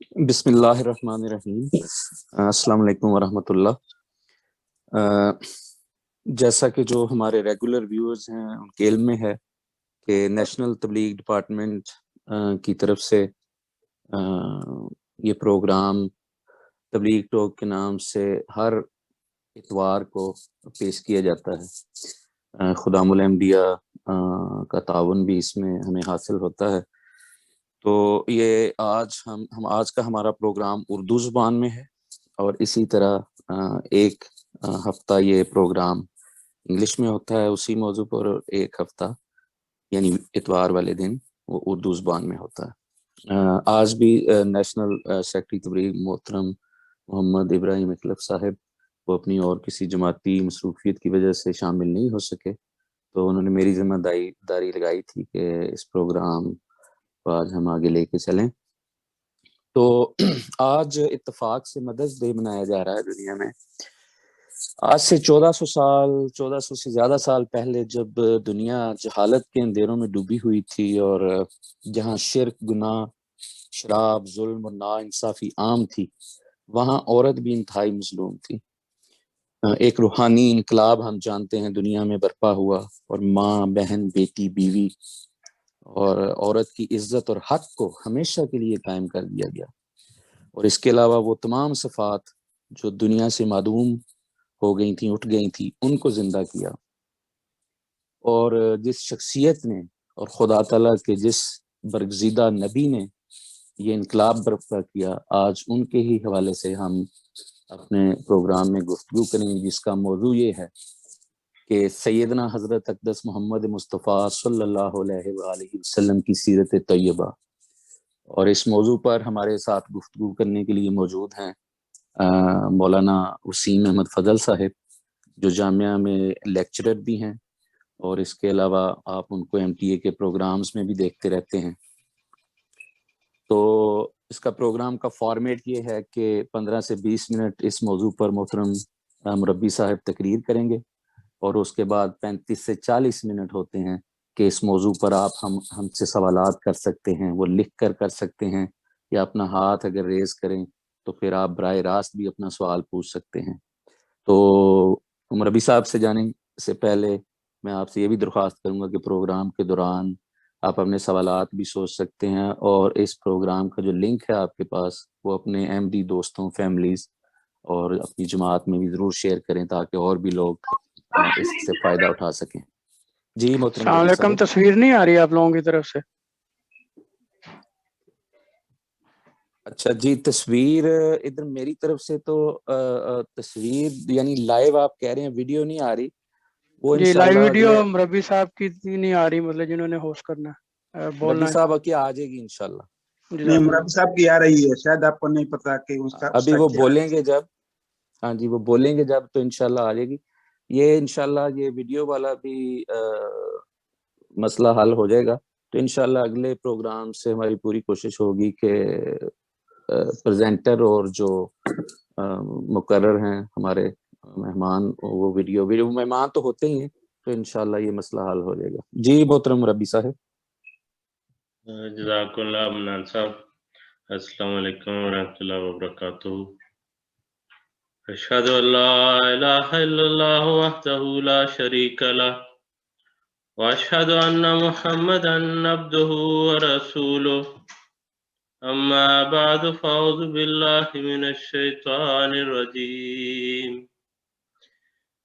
بسم اللہ الرحمن الرحیم۔ السلام علیکم ورحمۃ اللہ۔ جیسا کہ جو ہمارے ریگولر ویورز ہیں ان کے علم میں ہے کہ نیشنل تبلیغ ڈپارٹمنٹ کی طرف سے یہ پروگرام تبلیغ ٹاک کے نام سے ہر اتوار کو پیش کیا جاتا ہے۔ خدام الانبیاء کا تعاون بھی اس میں ہمیں حاصل ہوتا ہے۔ تو یہ آج کا ہمارا پروگرام اردو زبان میں ہے، اور اسی طرح ایک ہفتہ یہ پروگرام انگلش میں ہوتا ہے اسی موضوع پر، اور ایک ہفتہ یعنی اتوار والے دن وہ اردو زبان میں ہوتا ہے۔ آج بھی نیشنل سیکرٹری تبلیغ محترم محمد ابراہیم اکلف صاحب وہ اپنی اور کسی جماعتی مصروفیت کی وجہ سے شامل نہیں ہو سکے، تو انہوں نے میری ذمہ داری لگائی تھی کہ اس پروگرام کو آج ہم آگے لے کے چلیں۔ تو آج اتفاق سے مدرس ڈے منایا جا رہا ہے دنیا میں۔ آج سے 1400 سے زیادہ سال پہلے جب دنیا جہالت کے اندھیروں میں ڈوبی ہوئی تھی، اور جہاں شرک، گناہ، شراب، ظلم اور ناانصافی عام تھی، وہاں عورت بھی انتہائی مظلوم تھی۔ ایک روحانی انقلاب ہم جانتے ہیں دنیا میں برپا ہوا، اور ماں، بہن، بیٹی، بیوی اور عورت کی عزت اور حق کو ہمیشہ کے لیے قائم کر دیا گیا، اور اس کے علاوہ وہ تمام صفات جو دنیا سے معدوم ہو گئی تھیں، اٹھ گئی تھیں، ان کو زندہ کیا۔ اور جس شخصیت نے اور خدا تعالیٰ کے جس برگزیدہ نبی نے یہ انقلاب برپا کیا، آج ان کے ہی حوالے سے ہم اپنے پروگرام میں گفتگو کریں گے، جس کا موضوع یہ ہے کہ سیدنا حضرت اقدس محمد مصطفیٰ صلی اللہ علیہ وآلہ وسلم کی سیرت طیبہ۔ اور اس موضوع پر ہمارے ساتھ گفتگو کرنے کے لیے موجود ہیں مولانا وسیم احمد فضل صاحب، جو جامعہ میں لیکچرر بھی ہیں، اور اس کے علاوہ آپ ان کو MTA کے پروگرامز میں بھی دیکھتے رہتے ہیں۔ تو اس کا پروگرام کا فارمیٹ یہ ہے کہ 15 سے 20 منٹ اس موضوع پر محترم مربی صاحب تقریر کریں گے، اور اس کے بعد 35 سے 40 منٹ ہوتے ہیں کہ اس موضوع پر آپ ہم سے سوالات کر سکتے ہیں، وہ لکھ کر سکتے ہیں، یا اپنا ہاتھ اگر ریز کریں تو پھر آپ براہ راست بھی اپنا سوال پوچھ سکتے ہیں۔ تو مربی صاحب سے جانے سے پہلے میں آپ سے یہ بھی درخواست کروں گا کہ پروگرام کے دوران آپ اپنے سوالات بھی سوچ سکتے ہیں، اور اس پروگرام کا جو لنک ہے آپ کے پاس وہ اپنے MD دوستوں، فیملیز اور اپنی جماعت میں بھی ضرور شیئر کریں، تاکہ اور بھی لوگ اس سے فائدہ اٹھا سکیں۔ جی محترم السلام ربی علیکم، صاحب۔ تصویر نہیں آ رہی آپ لوگوں کی طرف سے؟ اچھا جی، تصویر ادھر میری طرف سے تو تصویر یعنی لائیو آپ کہہ رہے ہیں، ویڈیو نہیں آ رہی، وہ جی لائیو انشاءاللہ ویڈیو اگلے ربی صاحب کی نہیں آ رہی، مطلب جنہوں نے ہوسٹ کرنا ہے ربی بولنا صاحب کی آ جائے گی انشاءاللہ۔ ہے۔ نہیں، جزاک مرابی صاحب کی آ رہی ہے، شاید آپ کو نہیں پتا کہ اس ابھی کا وہ کیا بولیں گے جب، ہاں جی وہ بولیں گے جب تو انشاءاللہ آ جائے گی۔ یہ انشاءاللہ یہ ویڈیو والا بھی مسئلہ حل ہو جائے گا، تو انشاءاللہ اگلے پروگرام سے ہماری پوری کوشش ہوگی کہ پریزنٹر اور جو مقرر ہیں ہمارے مہمان، وہ ویڈیو مہمان تو ہوتے ہی ہیں، تو انشاءاللہ یہ مسئلہ حل ہو جائے گا۔ جی محترم ربی صاحب۔ جزاک اللہ منان صاحب، السلام علیکم ورحمۃ اللہ وبرکاتہ۔ اشہد ان لا الہ الا اللہ وحدہ لا شریک لہ، واشہد ان محمدا عبدہ ورسولہ، اما بعد فاعوذ باللہ من الشیطان الرجیم،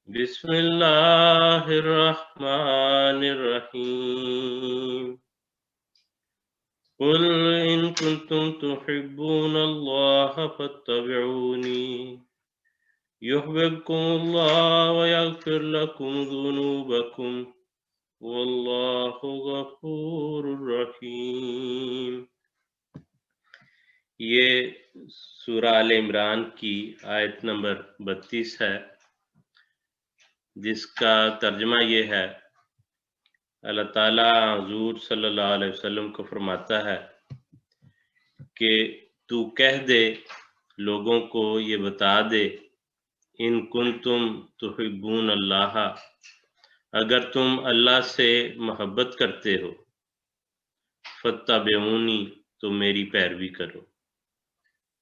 بسم اللہ الرحمن الرحیم۔ قل إن كنتم تحبون الله فاتبعوني يحببكم الله ويغفر لكم ذنوبكم والله غفور رحيم۔ یہ سورہ آل عمران کی آیت نمبر 32 ہے، جس کا ترجمہ یہ ہے، اللہ تعالیٰ حضور صلی اللہ علیہ وسلم کو فرماتا ہے کہ تو کہہ دے، لوگوں کو یہ بتا دے، ان کنتم تحبون اللہ، اگر تم اللہ سے محبت کرتے ہو، فاتبعونی، تو میری پیروی کرو،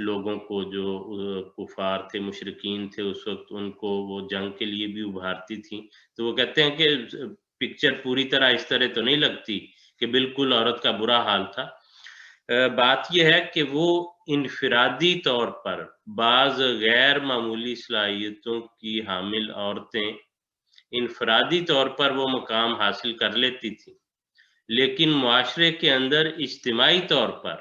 لوگوں کو جو کفار تھے، مشرکین تھے اس وقت، ان کو وہ جنگ کے لیے بھی ابھارتی تھیں. تو وہ کہتے ہیں کہ پکچر پوری طرح اس طرح تو نہیں لگتی کہ بالکل عورت کا برا حال تھا. بات یہ ہے کہ وہ انفرادی طور پر بعض غیر معمولی صلاحیتوں کی حامل عورتیں انفرادی طور پر وہ مقام حاصل کر لیتی تھی، لیکن معاشرے کے اندر اجتماعی طور پر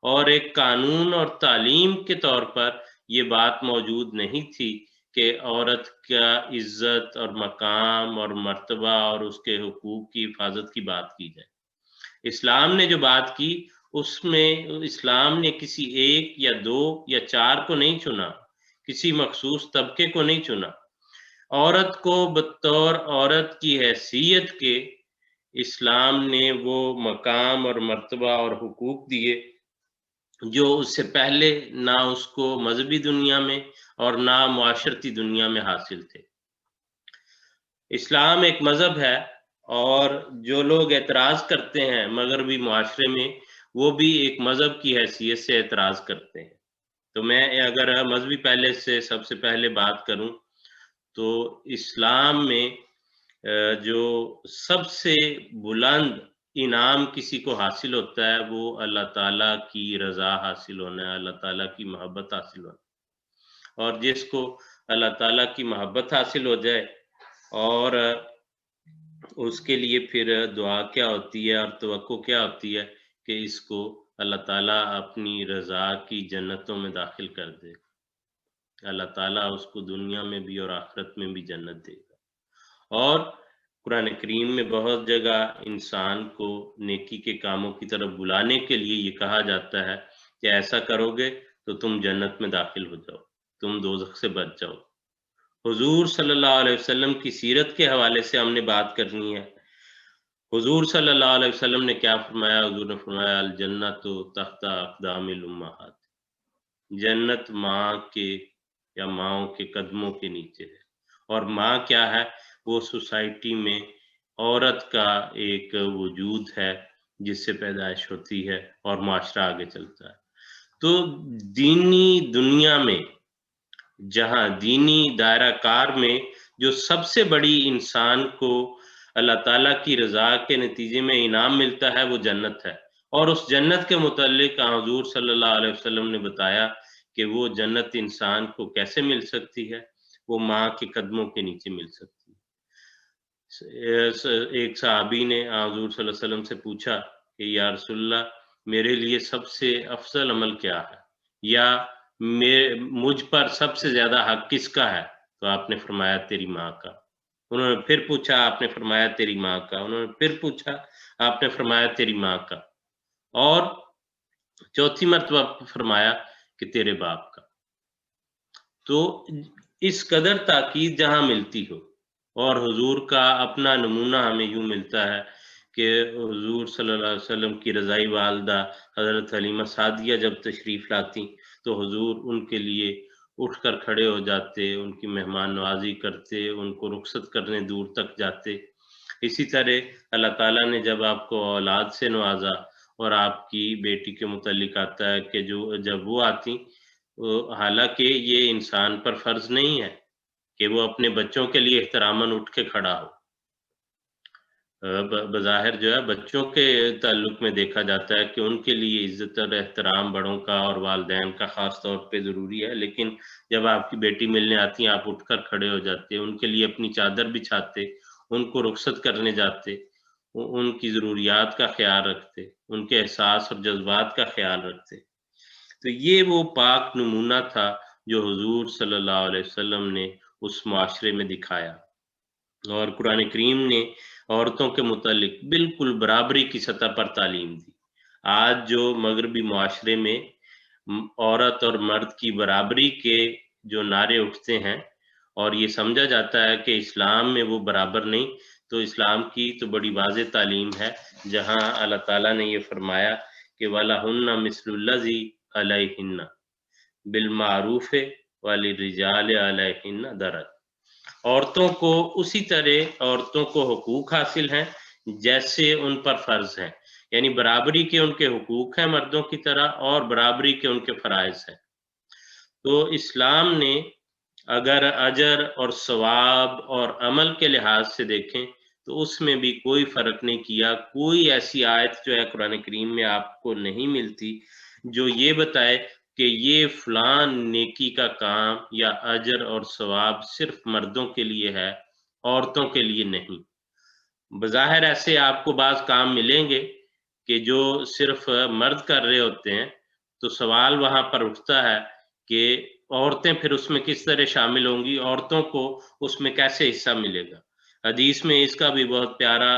اور ایک قانون اور تعلیم کے طور پر یہ بات موجود نہیں تھی کہ عورت کا عزت اور مقام اور مرتبہ اور اس کے حقوق کی حفاظت کی بات کی جائے. اسلام نے جو بات کی اس میں اسلام نے کسی ایک یا دو یا چار کو نہیں چنا، کسی مخصوص طبقے کو نہیں چنا. عورت کو بطور عورت کی حیثیت کے اسلام نے وہ مقام اور مرتبہ اور حقوق دیے جو اس سے پہلے نہ اس کو مذہبی دنیا میں اور نہ معاشرتی دنیا میں حاصل تھے. اسلام ایک مذہب ہے اور جو لوگ اعتراض کرتے ہیں مغربی معاشرے میں وہ بھی ایک مذہب کی حیثیت سے اعتراض کرتے ہیں. تو میں اگر مذہبی پہلے سے سب سے پہلے بات کروں تو اسلام میں جو سب سے بلند انعام کسی کو حاصل ہوتا ہے وہ اللہ تعالیٰ کی رضا حاصل ہونا ہے، اللہ تعالیٰ کی محبت حاصل ہونا. اور جس کو اللہ تعالیٰ کی محبت حاصل ہو جائے اور اس کے لیے پھر دعا کیا ہوتی ہے اور توقع کیا ہوتی ہے کہ اس کو اللہ تعالیٰ اپنی رضا کی جنتوں میں داخل کر دے. اللہ تعالیٰ اس کو دنیا میں بھی اور آخرت میں بھی جنت دے گا. اور قرآن کریم میں بہت جگہ انسان کو نیکی کے کاموں کی طرف بلانے کے لیے یہ کہا جاتا ہے کہ ایسا کرو گے تو تم جنت میں داخل ہو جاؤ، تم دوزخ سے بچ جاؤ. حضور صلی اللہ علیہ وسلم کی سیرت کے حوالے سے ہم نے بات کرنی ہے. حضور صلی اللہ علیہ وسلم نے کیا فرمایا؟ حضور نے فرمایا الجنت تحت اقدام الامہات، جنت ماں کے یا ماؤں کے قدموں کے نیچے ہے. اور ماں کیا ہے؟ وہ سوسائٹی میں عورت کا ایک وجود ہے جس سے پیدائش ہوتی ہے اور معاشرہ آگے چلتا ہے. تو دینی دنیا میں، جہاں دینی دائرہ کار میں جو سب سے بڑی انسان کو اللہ تعالیٰ کی رضا کے نتیجے میں انعام ملتا ہے وہ جنت ہے. اور اس جنت کے متعلق حضور صلی اللہ علیہ وسلم نے بتایا کہ وہ جنت انسان کو کیسے مل سکتی ہے؟ وہ ماں کے قدموں کے نیچے مل سکتی ہے. ایک صحابی نے حضور صلی اللہ علیہ وسلم سے پوچھا کہ یا رسول اللہ میرے لیے سب سے افضل عمل کیا ہے، یا مجھ پر سب سے زیادہ حق کس کا ہے؟ تو آپ نے فرمایا تیری ماں کا. انہوں نے پھر پوچھا، آپ نے فرمایا تیری ماں کا. انہوں نے پھر پوچھا، آپ نے فرمایا تیری ماں کا. اور چوتھی مرتبہ فرمایا کہ تیرے باپ کا. تو اس قدر تاکید جہاں ملتی ہو، اور حضور کا اپنا نمونہ ہمیں یوں ملتا ہے کہ حضور صلی اللہ علیہ وسلم کی رضائی والدہ حضرت حلیمہ سعدیہ جب تشریف لاتی تو حضور ان کے لیے اٹھ کر کھڑے ہو جاتے، ان کی مہمان نوازی کرتے، ان کو رخصت کرنے دور تک جاتے. اسی طرح اللہ تعالیٰ نے جب آپ کو اولاد سے نوازا اور آپ کی بیٹی کے متعلق آتا ہے کہ جب وہ آتی، حالانکہ یہ انسان پر فرض نہیں ہے کہ وہ اپنے بچوں کے لیے احتراماً اٹھ کے کھڑا ہو. بظاہر جو ہے بچوں کے تعلق میں دیکھا جاتا ہے کہ ان کے لیے عزت اور احترام بڑوں کا اور والدین کا خاص طور پہ ضروری ہے، لیکن جب آپ کی بیٹی ملنے آتی ہیں آپ اٹھ کر کھڑے ہو جاتے، ان کے لیے اپنی چادر بچھاتے، ان کو رخصت کرنے جاتے، ان کی ضروریات کا خیال رکھتے، ان کے احساس اور جذبات کا خیال رکھتے. تو یہ وہ پاک نمونہ تھا جو حضور صلی اللہ علیہ وسلم نے اس معاشرے میں دکھایا. اور قرآن کریم نے عورتوں کے متعلق بالکل برابری کی سطح پر تعلیم دی. آج جو مغربی معاشرے میں عورت اور مرد کی برابری کے جو نعرے اٹھتے ہیں اور یہ سمجھا جاتا ہے کہ اسلام میں وہ برابر نہیں، تو اسلام کی تو بڑی واضح تعلیم ہے جہاں اللہ تعالیٰ نے یہ فرمایا کہ وَلَهُنَّ مِثْلُ الَّذِي عَلَيْهِنَّ بِالْمَعْرُوفِ وَلِلرِّجَالِ عَلَيْهِنَّ دَرَجَةٌ. عورتوں کو اسی طرح عورتوں کو حقوق حاصل ہیں جیسے ان پر فرض ہیں، یعنی برابری کے ان کے حقوق ہیں مردوں کی طرح اور برابری کے ان کے فرائض ہیں. تو اسلام نے اگر اجر اور ثواب اور عمل کے لحاظ سے دیکھیں تو اس میں بھی کوئی فرق نہیں کیا. کوئی ایسی آیت جو ہے قرآن کریم میں آپ کو نہیں ملتی جو یہ بتائے کہ یہ فلان نیکی کا کام یا اجر اور ثواب صرف مردوں کے لیے ہے، عورتوں کے لیے نہیں. بظاہر ایسے آپ کو بعض کام ملیں گے کہ جو صرف مرد کر رہے ہوتے ہیں، تو سوال وہاں پر اٹھتا ہے کہ عورتیں پھر اس میں کس طرح شامل ہوں گی، عورتوں کو اس میں کیسے حصہ ملے گا. حدیث میں اس کا بھی بہت پیارا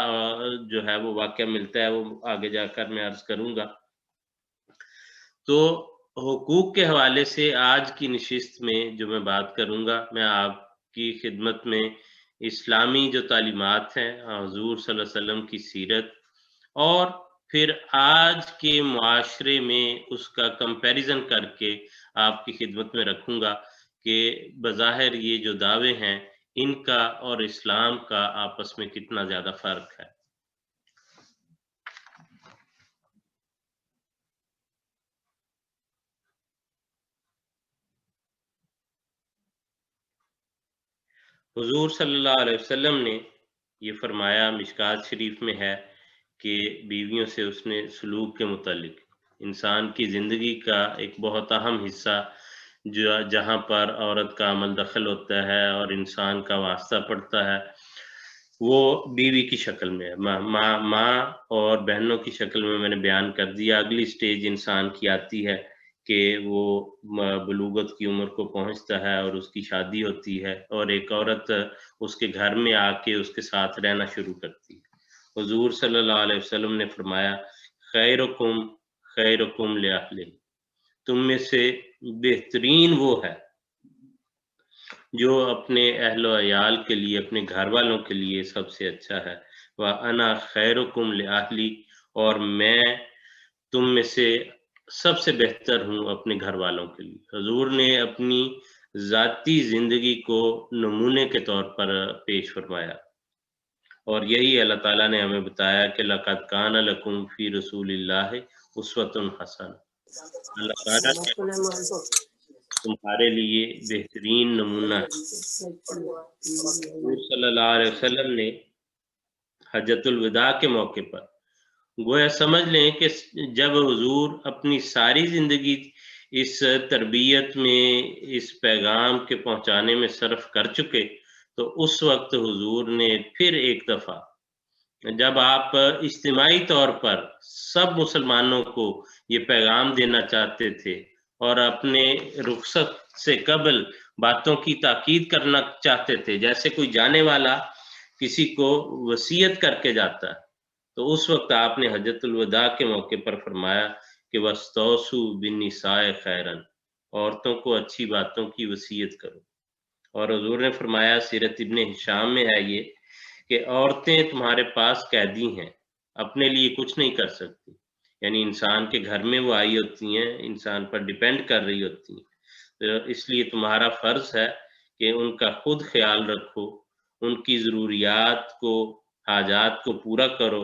جو ہے وہ واقعہ ملتا ہے، وہ آگے جا کر میں عرض کروں گا. تو حقوق کے حوالے سے آج کی نشست میں جو میں بات کروں گا، میں آپ کی خدمت میں اسلامی جو تعلیمات ہیں، حضور صلی اللہ علیہ وسلم کی سیرت، اور پھر آج کے معاشرے میں اس کا کمپیریزن کر کے آپ کی خدمت میں رکھوں گا کہ بظاہر یہ جو دعوے ہیں ان کا اور اسلام کا آپس میں کتنا زیادہ فرق ہے. حضور صلی اللہ علیہ وسلم نے یہ فرمایا، مشکات شریف میں ہے کہ بیویوں سے اس نے سلوک کے متعلق انسان کی زندگی کا ایک بہت اہم حصہ جہاں پر عورت کا عمل دخل ہوتا ہے اور انسان کا واسطہ پڑتا ہے، وہ بیوی کی شکل میں ہے. ماں اور بہنوں کی شکل میں نے بیان کر دیا. اگلی سٹیج انسان کی آتی ہے کہ وہ بلوغت کی عمر کو پہنچتا ہے اور اس کی شادی ہوتی ہے اور ایک عورت اس کے گھر میں آ کے اس کے ساتھ رہنا شروع کرتی ہے. حضور صلی اللہ علیہ وسلم نے فرمایا، خیرکم خیرکم لأہلہ، تم میں سے بہترین وہ ہے جو اپنے اہل و عیال کے لیے، اپنے گھر والوں کے لیے سب سے اچھا ہے. وَأَنَا خَيْرُكُمْ لِأَهْلِي، اور میں تم میں سے سب سے بہتر ہوں اپنے گھر والوں کے لیے. حضور نے اپنی ذاتی زندگی کو نمونے کے طور پر پیش فرمایا، اور یہی اللہ تعالیٰ نے ہمیں بتایا کہ لَقَدْ كَانَ لَكُمْ فِي رَسُولِ اللَّهِ أُسْوَةٌ حَسَنَةٌ. اللہ تعالیٰ تمہارے لیے بہترین نمونہ ہے. حضور صلی اللہ علیہ وسلم نے حجۃ الوداع کے موقع پر گویا سمجھ لیں کہ جب حضور اپنی ساری زندگی اس تربیت میں، اس پیغام کے پہنچانے میں صرف کر چکے، تو اس وقت حضور نے پھر ایک دفعہ جب آپ اجتماعی طور پر سب مسلمانوں کو یہ پیغام دینا چاہتے تھے اور اپنے رخصت سے قبل باتوں کی تاکید کرنا چاہتے تھے، جیسے کوئی جانے والا کسی کو وصیت کر کے جاتا ہے، تو اس وقت آپ نے حجۃ الوداع کے موقع پر فرمایا کہ وَاسْتَوْصُوا بِالنِّسَاءِ خَيْرًا، عورتوں کو اچھی باتوں کی وصیت کرو. اور حضور نے فرمایا، سیرت ابن ہشام میں ہے یہ، کہ عورتیں تمہارے پاس قیدی ہیں، اپنے لیے کچھ نہیں کر سکتی. یعنی انسان کے گھر میں وہ آئی ہوتی ہیں، انسان پر ڈیپینڈ کر رہی ہوتی ہیں، تو اس لیے تمہارا فرض ہے کہ ان کا خود خیال رکھو، ان کی ضروریات کو، حاجات کو پورا کرو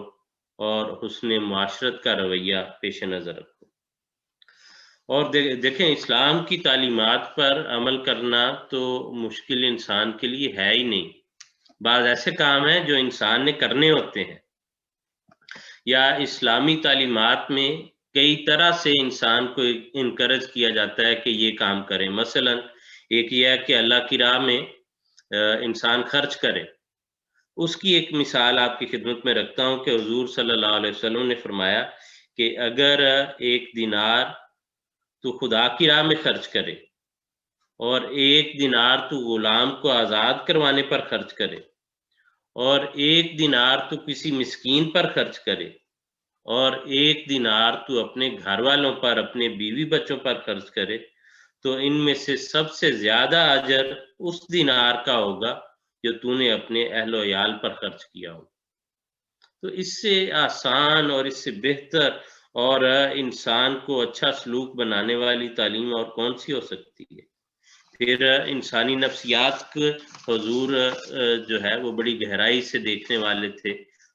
اور حسن معاشرت کا رویہ پیش نظر رکھو. اور دیکھیں، اسلام کی تعلیمات پر عمل کرنا تو مشکل انسان کے لیے ہے ہی نہیں. بعض ایسے کام ہیں جو انسان نے کرنے ہوتے ہیں، یا اسلامی تعلیمات میں کئی طرح سے انسان کو انکریج کیا جاتا ہے کہ یہ کام کریں. مثلا ایک یہ ہے کہ اللہ کی راہ میں انسان خرچ کرے. اس کی ایک مثال آپ کی خدمت میں رکھتا ہوں کہ حضور صلی اللہ علیہ وسلم نے فرمایا کہ اگر ایک دینار تو خدا کی راہ میں خرچ کرے اور ایک دینار تو غلام کو آزاد کروانے پر خرچ کرے اور ایک دینار تو کسی مسکین پر خرچ کرے اور ایک دینار تو اپنے گھر والوں پر، اپنے بیوی بچوں پر خرچ کرے، تو ان میں سے سب سے زیادہ اجر اس دینار کا ہوگا جو تو نے اپنے اہل و عیال پر خرچ کیا ہو. تو اس سے آسان اور اس سے بہتر اور انسان کو اچھا سلوک بنانے والی تعلیم اور کون سی ہو سکتی ہے. پھر انسانی نفسیات کو حضور جو ہے وہ بڑی گہرائی سے دیکھنے والے تھے.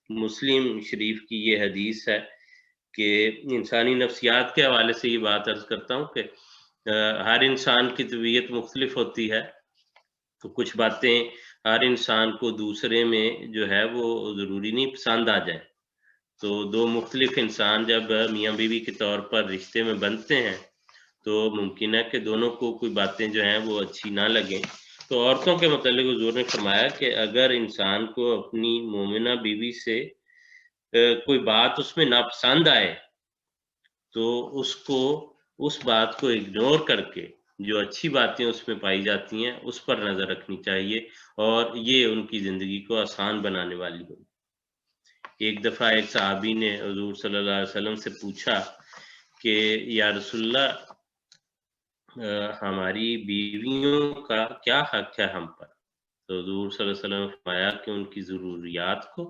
مسلم شریف کی یہ حدیث ہے کہ انسانی نفسیات کے حوالے سے یہ بات عرض کرتا ہوں کہ ہر انسان کی طبیعت مختلف ہوتی ہے، تو کچھ باتیں ہر انسان کو دوسرے میں جو ہے وہ ضروری نہیں پسند آ جائیں. تو دو مختلف انسان جب میاں بیوی کے طور پر رشتے میں بنتے ہیں تو ممکن ہے کہ دونوں کو کوئی باتیں جو ہیں وہ اچھی نہ لگیں. تو عورتوں کے متعلق حضور نے فرمایا کہ اگر انسان کو اپنی مومنہ بیوی سے کوئی بات اس میں ناپسند آئے تو اس کو اس بات کو اگنور کر کے جو اچھی باتیں اس میں پائی جاتی ہیں اس پر نظر رکھنی چاہیے، اور یہ ان کی زندگی کو آسان بنانے والی ہوگی. ایک دفعہ ایک صحابی نے حضور صلی اللہ علیہ وسلم سے پوچھا کہ یا رسول اللہ ہماری بیویوں کا کیا حق ہے ہم پر؟ تو حضور صلی اللہ علیہ وسلم نے فرمایا کہ ان کی ضروریات کو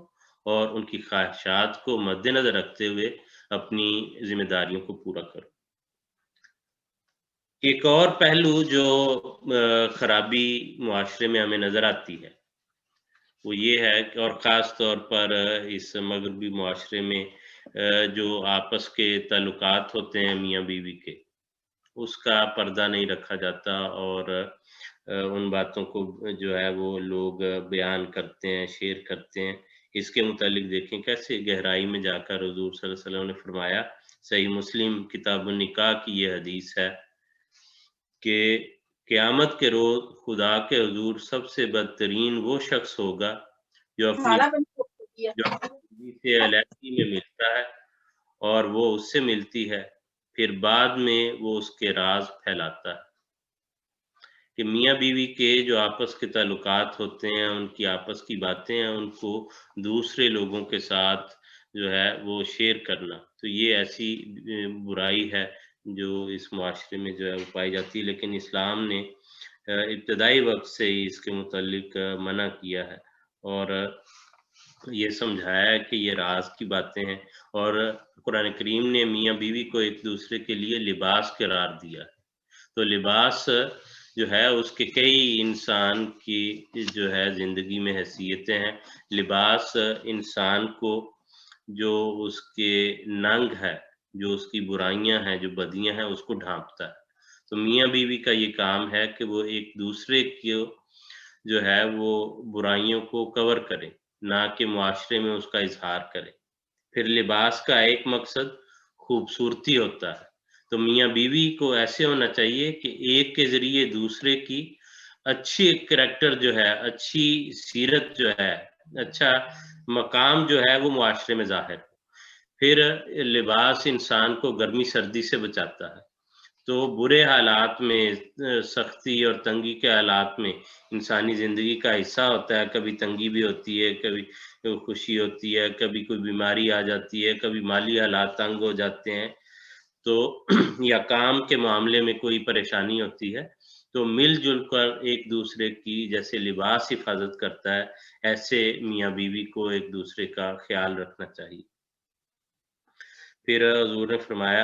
اور ان کی خواہشات کو مد نظر رکھتے ہوئے اپنی ذمہ داریوں کو پورا کرو. ایک اور پہلو جو خرابی معاشرے میں ہمیں نظر آتی ہے وہ یہ ہے کہ، اور خاص طور پر اس مغربی معاشرے میں جو آپس کے تعلقات ہوتے ہیں میاں بیوی کے، اس کا پردہ نہیں رکھا جاتا، اور ان باتوں کو جو ہے وہ لوگ بیان کرتے ہیں، شیئر کرتے ہیں. اس کے متعلق دیکھیں کیسے گہرائی میں جا کر حضور صلی اللہ علیہ وسلم نے فرمایا. صحیح مسلم کتاب النکاح کی یہ حدیث ہے کہ قیامت کے روز خدا کے حضور سب سے بدترین وہ شخص ہوگا جو اپنی بیوی سے علیحدگی میں ملتا ہے اور وہ اس سے ملتی ہے، پھر بعد میں وہ اس کے راز پھیلاتا ہے. کہ میاں بیوی کے جو آپس کے تعلقات ہوتے ہیں، ان کی آپس کی باتیں ہیں، ان کو دوسرے لوگوں کے ساتھ جو ہے وہ شیئر کرنا، تو یہ ایسی برائی ہے جو اس معاشرے میں جو ہے وہ پائی جاتی ہے. لیکن اسلام نے ابتدائی وقت سے ہی اس کے متعلق منع کیا ہے اور یہ سمجھایا ہے کہ یہ راز کی باتیں ہیں، اور قرآن کریم نے میاں بیوی کو ایک دوسرے کے لیے لباس قرار دیا ہے. تو لباس جو ہے اس کے کئی انسان کی جو ہے زندگی میں حیثیتیں ہیں. لباس انسان کو جو اس کے ننگ ہے، جو اس کی برائیاں ہیں، جو بدیاں ہیں، اس کو ڈھانپتا ہے. تو میاں بیوی کا یہ کام ہے کہ وہ ایک دوسرے کو جو ہے وہ برائیوں کو کور کرے، نہ کہ معاشرے میں اس کا اظہار کرے. پھر لباس کا ایک مقصد خوبصورتی ہوتا ہے. تو میاں بیوی کو ایسے ہونا چاہیے کہ ایک کے ذریعے دوسرے کی اچھی کریکٹر جو ہے، اچھی سیرت جو ہے، اچھا مقام جو ہے وہ معاشرے میں ظاہر ہو. پھر لباس انسان کو گرمی سردی سے بچاتا ہے. تو برے حالات میں، سختی اور تنگی کے حالات میں انسانی زندگی کا حصہ ہوتا ہے. کبھی تنگی بھی ہوتی ہے، کبھی خوشی ہوتی ہے، کبھی کوئی بیماری آ جاتی ہے، کبھی مالی حالات تنگ ہو جاتے ہیں، تو یا کام کے معاملے میں کوئی پریشانی ہوتی ہے. تو مل جل کر ایک دوسرے کی جیسے لباس حفاظت کرتا ہے، ایسے میاں بیوی کو ایک دوسرے کا خیال رکھنا چاہیے. پھر حضور نے فرمایا،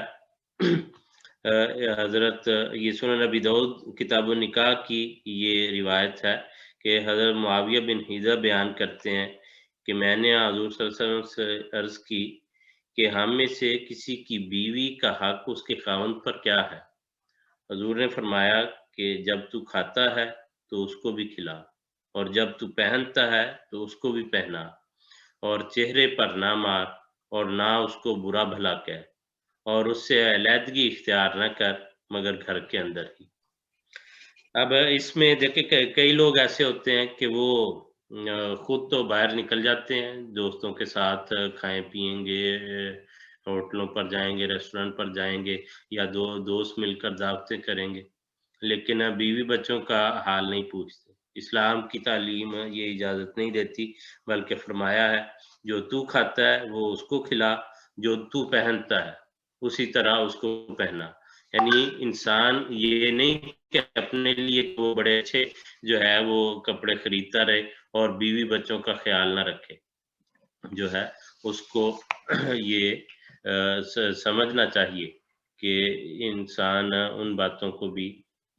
حضرت یہ سنن نبی داؤد کتاب النکاح کی یہ روایت ہے کہ حضرت معاویہ بن حیدہ بیان کرتے ہیں کہ میں نے حضور صلی اللہ علیہ وسلم سے عرض کی کہ ہم میں سے کسی کی بیوی کا حق اس کے خاوند پر کیا ہے؟ حضور نے فرمایا کہ جب تو کھاتا ہے تو اس کو بھی کھلا، اور جب تو پہنتا ہے تو اس کو بھی پہنا، اور چہرے پر نہ مار اور نہ اس کو برا بھلا کہہ، اور اس سے علیحدگی اختیار نہ کر مگر گھر کے اندر ہی. اب اس میں دیکھیں کہ کئی لوگ ایسے ہوتے ہیں کہ وہ خود تو باہر نکل جاتے ہیں، دوستوں کے ساتھ کھائیں پیئیں گے، ہوٹلوں پر جائیں گے، ریسٹورنٹ پر جائیں گے، یا دوست مل کر دعوتیں کریں گے، لیکن بیوی بچوں کا حال نہیں پوچھتے. اسلام کی تعلیم یہ اجازت نہیں دیتی، بلکہ فرمایا ہے جو تو کھاتا ہے وہ اس کو کھلا، جو تو پہنتا ہے اسی طرح اس کو پہنا. یعنی انسان یہ نہیں کہ اپنے لیے وہ بڑے اچھے جو ہے وہ کپڑے خریدتا رہے اور بیوی بچوں کا خیال نہ رکھے. جو ہے اس کو یہ سمجھنا چاہیے کہ انسان ان باتوں کو بھی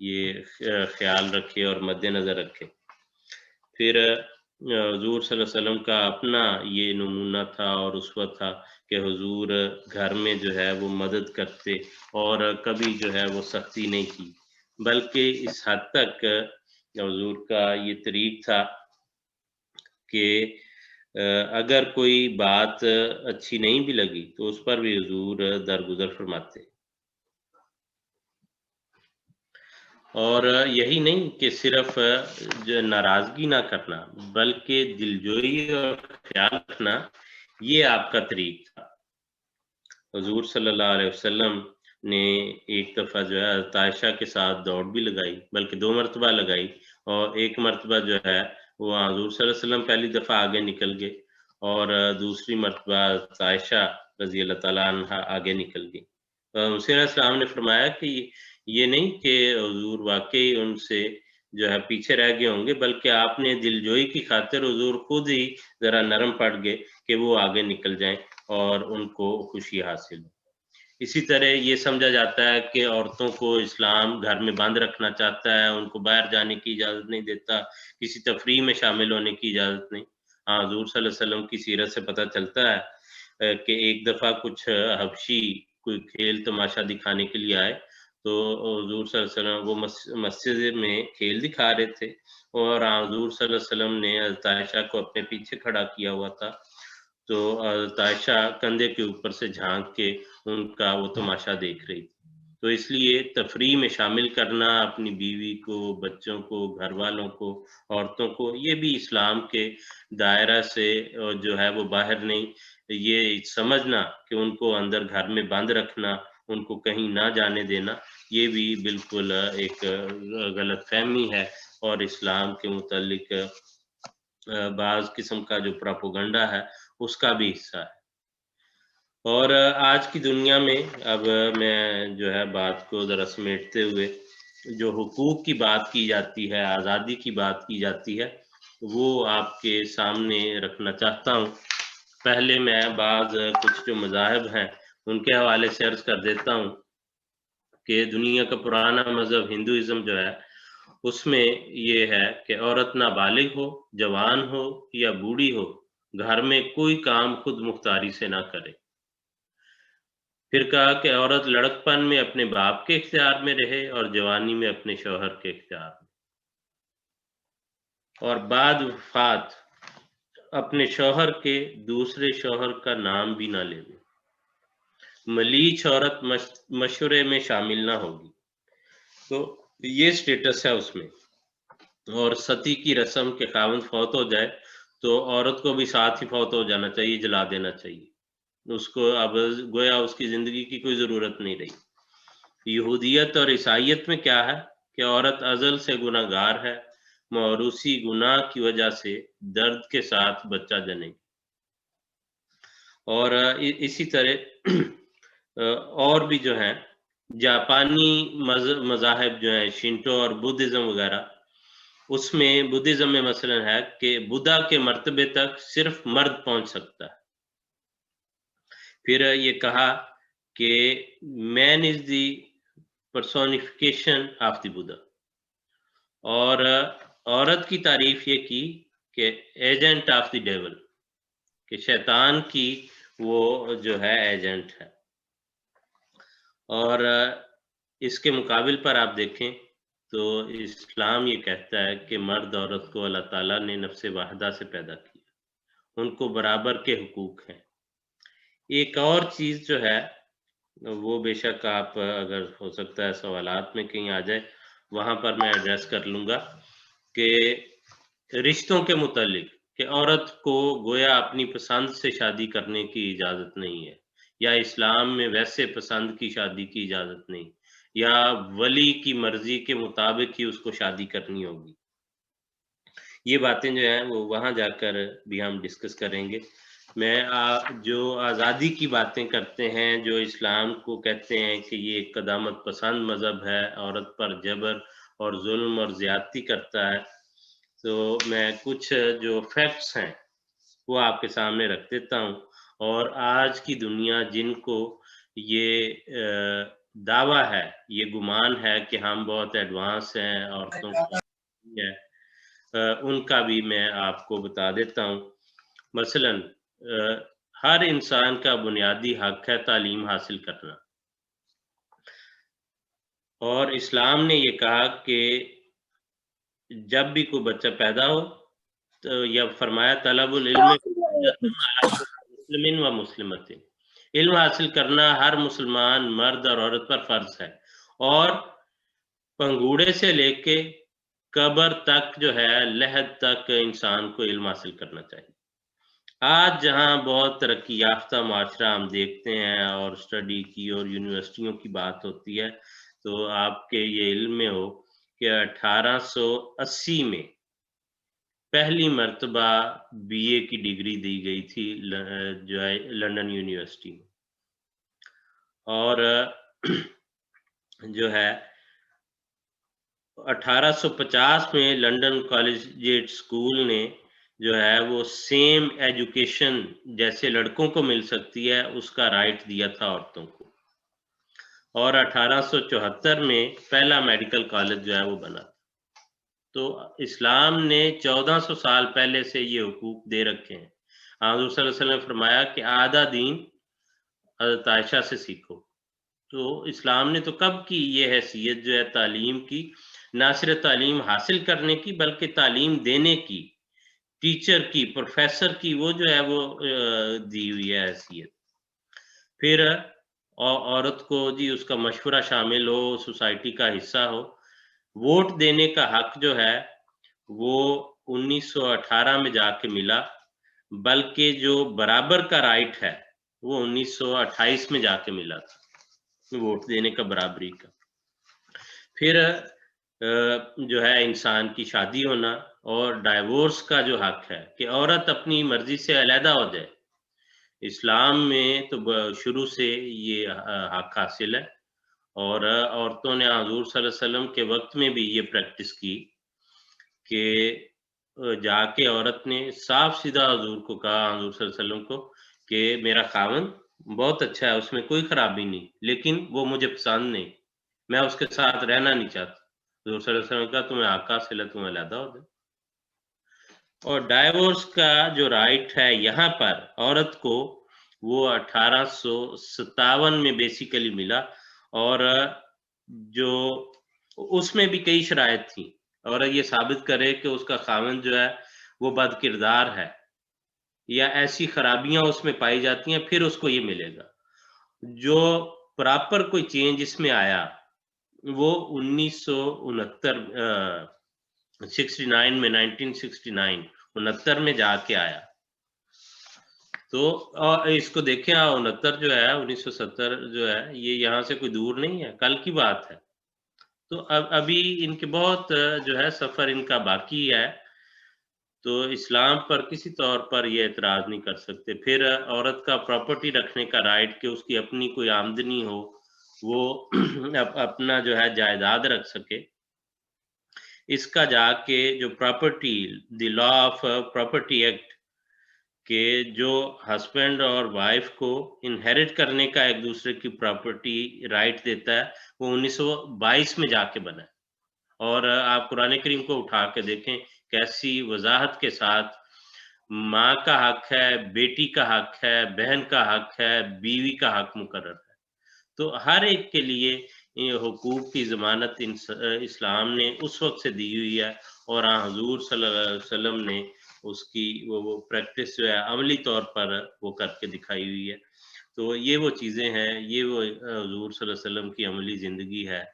یہ خیال رکھے اور مد نظر رکھے. پھر حضور صلی اللہ علیہ وسلم کا اپنا یہ نمونہ تھا اور اسوہ تھا کہ حضور گھر میں جو ہے وہ مدد کرتے اور کبھی جو ہے وہ سختی نہیں کی، بلکہ اس حد تک حضور کا یہ طریق تھا کہ اگر کوئی بات اچھی نہیں بھی لگی تو اس پر بھی حضور درگزر فرماتے. اور یہی نہیں کہ صرف جو ناراضگی نہ کرنا بلکہ دلجوئی اور خیال رکھنا یہ آپ کا طریق تھا. حضور صلی اللہ علیہ وسلم نے ایک دفعہ جو ہے حضرت عائشہ کے ساتھ دوڑ بھی لگائی، بلکہ 2 مرتبہ لگائی، اور ایک مرتبہ جو ہے وہ حضور صلی اللہ علیہ وسلم پہلی دفعہ آگے نکل گئے اور دوسری مرتبہ حضرت عائشہ رضی اللہ تعالیٰ عنہ آگے نکل گئی. مسیح علیہ السلام نے فرمایا کہ یہ نہیں کہ حضور واقعی ان سے جو ہے پیچھے رہ گئے ہوں گے، بلکہ آپ نے دلجوئی کی خاطر حضور خود ہی ذرا نرم پڑ گئے کہ وہ آگے نکل جائیں اور ان کو خوشی حاصل ہو. اسی طرح یہ سمجھا جاتا ہے کہ عورتوں کو اسلام گھر میں بند رکھنا چاہتا ہے، ان کو باہر جانے کی اجازت نہیں دیتا، کسی تفریح میں شامل ہونے کی اجازت نہیں. ہاں، حضور صلی اللہ علیہ وسلم کی سیرت سے پتہ چلتا ہے کہ ایک دفعہ کچھ حبشی کوئی کھیل تماشا دکھانے کے لیے آئے تو حضور صلی اللہ علیہ وسلم وہ مسجد میں کھیل دکھا رہے تھے اور حضور صلی اللہ علیہ وسلم نے حضرت عائشہ کو اپنے پیچھے کھڑا کیا ہوا تھا، تو حضرت عائشہ کندھے کے اوپر سے جھانک کے ان کا وہ تماشا دیکھ رہی تھی. تو اس لیے تفریح میں شامل کرنا اپنی بیوی کو، بچوں کو، گھر والوں کو، عورتوں کو، یہ بھی اسلام کے دائرہ سے جو ہے وہ باہر نہیں. یہ سمجھنا کہ ان کو اندر گھر میں بند رکھنا، ان کو کہیں نہ جانے دینا، یہ بھی بالکل ایک غلط فہمی ہے اور اسلام کے متعلق بعض قسم کا جو پراپوگنڈا ہے اس کا بھی حصہ ہے. اور آج کی دنیا میں اب میں جو ہے بات کو ذرا سمیٹتے ہوئے جو حقوق کی بات کی جاتی ہے، آزادی کی بات کی جاتی ہے، وہ آپ کے سامنے رکھنا چاہتا ہوں. پہلے میں بعض کچھ جو مذاہب ہیں ان کے حوالے سے عرض کر دیتا ہوں کہ دنیا کا پرانا مذہب ہندوازم جو ہے اس میں یہ ہے کہ عورت نابالغ ہو، جوان ہو یا بوڑھی ہو، گھر میں کوئی کام خود مختاری سے نہ کرے. پھر کہا کہ عورت لڑکپن میں اپنے باپ کے اختیار میں رہے اور جوانی میں اپنے شوہر کے اختیار میں، اور بعد وفات اپنے شوہر کے دوسرے شوہر کا نام بھی نہ لے. ملیچ عورت مشورے میں شامل نہ ہوگی. تو یہ سٹیٹس ہے اس میں. اور ستی کی رسم کے خاوند فوت ہو جائے تو عورت کو بھی ساتھ ہی فوت ہو جانا چاہیے، جلا دینا چاہیے، اس کو اب گویا اس کی زندگی کی کوئی ضرورت نہیں رہی. یہودیت اور عیسائیت میں کیا ہے کہ عورت ازل سے گناہ گار ہے، موروثی گناہ کی وجہ سے درد کے ساتھ بچہ جنے. اور اسی طرح اور بھی جو ہیں جاپانی مذاہب جو ہیں شینٹو اور بدھزم وغیرہ، اس میں بدھزم میں مثلا ہے کہ بدھا کے مرتبے تک صرف مرد پہنچ سکتا ہے. پھر یہ کہا کہ مین از دی پرسونیفیکیشن آف دی بدھا، اور عورت کی تعریف یہ کی کہ ایجنٹ آف دی ڈیول، کہ شیطان کی وہ جو ہے ایجنٹ ہے. اور اس کے مقابل پر آپ دیکھیں تو اسلام یہ کہتا ہے کہ مرد عورت کو اللہ تعالیٰ نے نفس واحدہ سے پیدا کیا، ان کو برابر کے حقوق ہیں. ایک اور چیز جو ہے وہ بے شک آپ اگر ہو سکتا ہے سوالات میں کہیں آ جائے وہاں پر میں ایڈریس کر لوں گا کہ رشتوں کے متعلق کہ عورت کو گویا اپنی پسند سے شادی کرنے کی اجازت نہیں ہے، یا اسلام میں ویسے پسند کی شادی کی اجازت نہیں، یا ولی کی مرضی کے مطابق ہی اس کو شادی کرنی ہوگی. یہ باتیں جو ہیں وہ وہاں جا کر بھی ہم ڈسکس کریں گے. میں جو آزادی کی باتیں کرتے ہیں، جو اسلام کو کہتے ہیں کہ یہ ایک قدامت پسند مذہب ہے، عورت پر جبر اور ظلم اور زیادتی کرتا ہے، تو میں کچھ جو فیکٹس ہیں وہ آپ کے سامنے رکھ دیتا ہوں. اور آج کی دنیا جن کو یہ دعویٰ ہے، یہ گمان ہے کہ ہم بہت ایڈوانس ہیں، عورتوں کو ان کا بھی میں آپ کو بتا دیتا ہوں. مثلاً ہر انسان کا بنیادی حق ہے تعلیم حاصل کرنا، اور اسلام نے یہ کہا کہ جب بھی کوئی بچہ پیدا ہو تو یا فرمایا طلب العلم مسلم و مسلمت، علم حاصل کرنا ہر مسلمان مرد اور عورت پر فرض ہے، اور پنگوڑے سے لے کے قبر تک جو ہے لحد تک انسان کو علم حاصل کرنا چاہیے۔ آج جہاں بہت ترقی یافتہ معاشرہ ہم دیکھتے ہیں اور اسٹڈی کی اور یونیورسٹیوں کی بات ہوتی ہے، تو آپ کے یہ علم میں ہو کہ 1880 میں پہلی مرتبہ بی اے کی ڈگری دی گئی تھی جو ہے لنڈن یونیورسٹی میں، اور جو ہے 1850 میں لنڈن کالجیٹ اسکول نے جو ہے وہ سیم ایجوکیشن جیسے لڑکوں کو مل سکتی ہے اس کا رائٹ دیا تھا عورتوں کو، اور 1874 میں پہلا میڈیکل کالج جو ہے وہ بنا۔ تو اسلام نے 1400 سال پہلے سے یہ حقوق دے رکھے ہیں۔ حضور صلی اللہ علیہ وسلم نے فرمایا کہ آدھا دین حضرت عائشہ سے سیکھو۔ تو اسلام نے تو کب کی یہ حیثیت جو ہے تعلیم کی، نہ صرف تعلیم حاصل کرنے کی بلکہ تعلیم دینے کی، ٹیچر کی، پروفیسر کی، وہ جو ہے وہ دی ہوئی ہے حیثیت۔ پھر عورت کو جی اس کا مشورہ شامل ہو، سوسائٹی کا حصہ ہو، ووٹ دینے کا حق جو ہے وہ 1918 میں جا کے ملا، بلکہ جو برابر کا رائٹ ہے وہ 1928 میں جا کے ملا تھا، ووٹ دینے کا، برابری کا۔ پھر جو ہے انسان کی شادی ہونا اور ڈائیورس کا جو حق ہے کہ عورت اپنی مرضی سے علیحدہ ہو جائے، اسلام میں تو شروع سے یہ حق حاصل ہے، اور عورتوں نے حضور صلی اللہ علیہ وسلم کے وقت میں بھی یہ پریکٹس کی کہ جا کے عورت نے صاف سیدھا حضور کو کہا، حضور صلی اللہ علیہ وسلم کو، کہ میرا خاوند بہت اچھا ہے، اس میں کوئی خرابی نہیں، لیکن وہ مجھے پسند نہیں، میں اس کے ساتھ رہنا نہیں چاہتا۔ حضور صلی اللہ علیہ وسلم نے کہا تمہیں حق حاصل ہے، تمہیں علیحدہ ہو جائے۔ اور ڈائیورس کا جو رائٹ ہے یہاں پر عورت کو وہ 1857 میں بیسیکلی ملا، اور جو اس میں بھی کئی شرائط تھیں، اور یہ ثابت کرے کہ اس کا خاوند جو ہے وہ بد کردار ہے یا ایسی خرابیاں اس میں پائی جاتی ہیں، پھر اس کو یہ ملے گا۔ جو پراپر کوئی چینج اس میں آیا وہ 1969 میں جا کے آیا۔ تو اس کو دیکھیں، 69 جو ہے 1970 جو ہے یہ یہاں سے کوئی دور نہیں ہے، کل کی بات ہے۔ تو ابھی ان کے بہت جو ہے سفر ان کا باقی ہے، تو اسلام پر کسی طور پر یہ اعتراض نہیں کر سکتے۔ پھر عورت کا پراپرٹی رکھنے کا رائٹ کہ اس کی اپنی کوئی آمدنی ہو، وہ اپنا جو ہے جائیداد رکھ سکے، اس کا جا کے جو property, the law of property act, کہ جو ہسبینڈ اور وائف کو انہیرٹ کرنے کا ایک دوسرے کی پراپرٹی رائٹ دیتا ہے، وہ 1922 میں جا کے بنا ہے۔ اور آپ قرآن کریم کو اٹھا کے دیکھیں کیسی وضاحت کے ساتھ ماں کا حق ہے، بیٹی کا حق ہے، بہن کا حق ہے، بیوی کا حق مقرر ہے۔ تو ہر ایک کے لیے حقوق کی ضمانت اسلام نے اس وقت سے دی ہوئی ہے، اور حضور صلی اللہ علیہ وسلم نے اس کی وہ پریکٹس جو ہے عملی طور پر وہ کر کے دکھائی ہوئی ہے۔ تو یہ وہ چیزیں ہیں، یہ وہ حضور صلی اللہ علیہ وسلم کی عملی زندگی ہے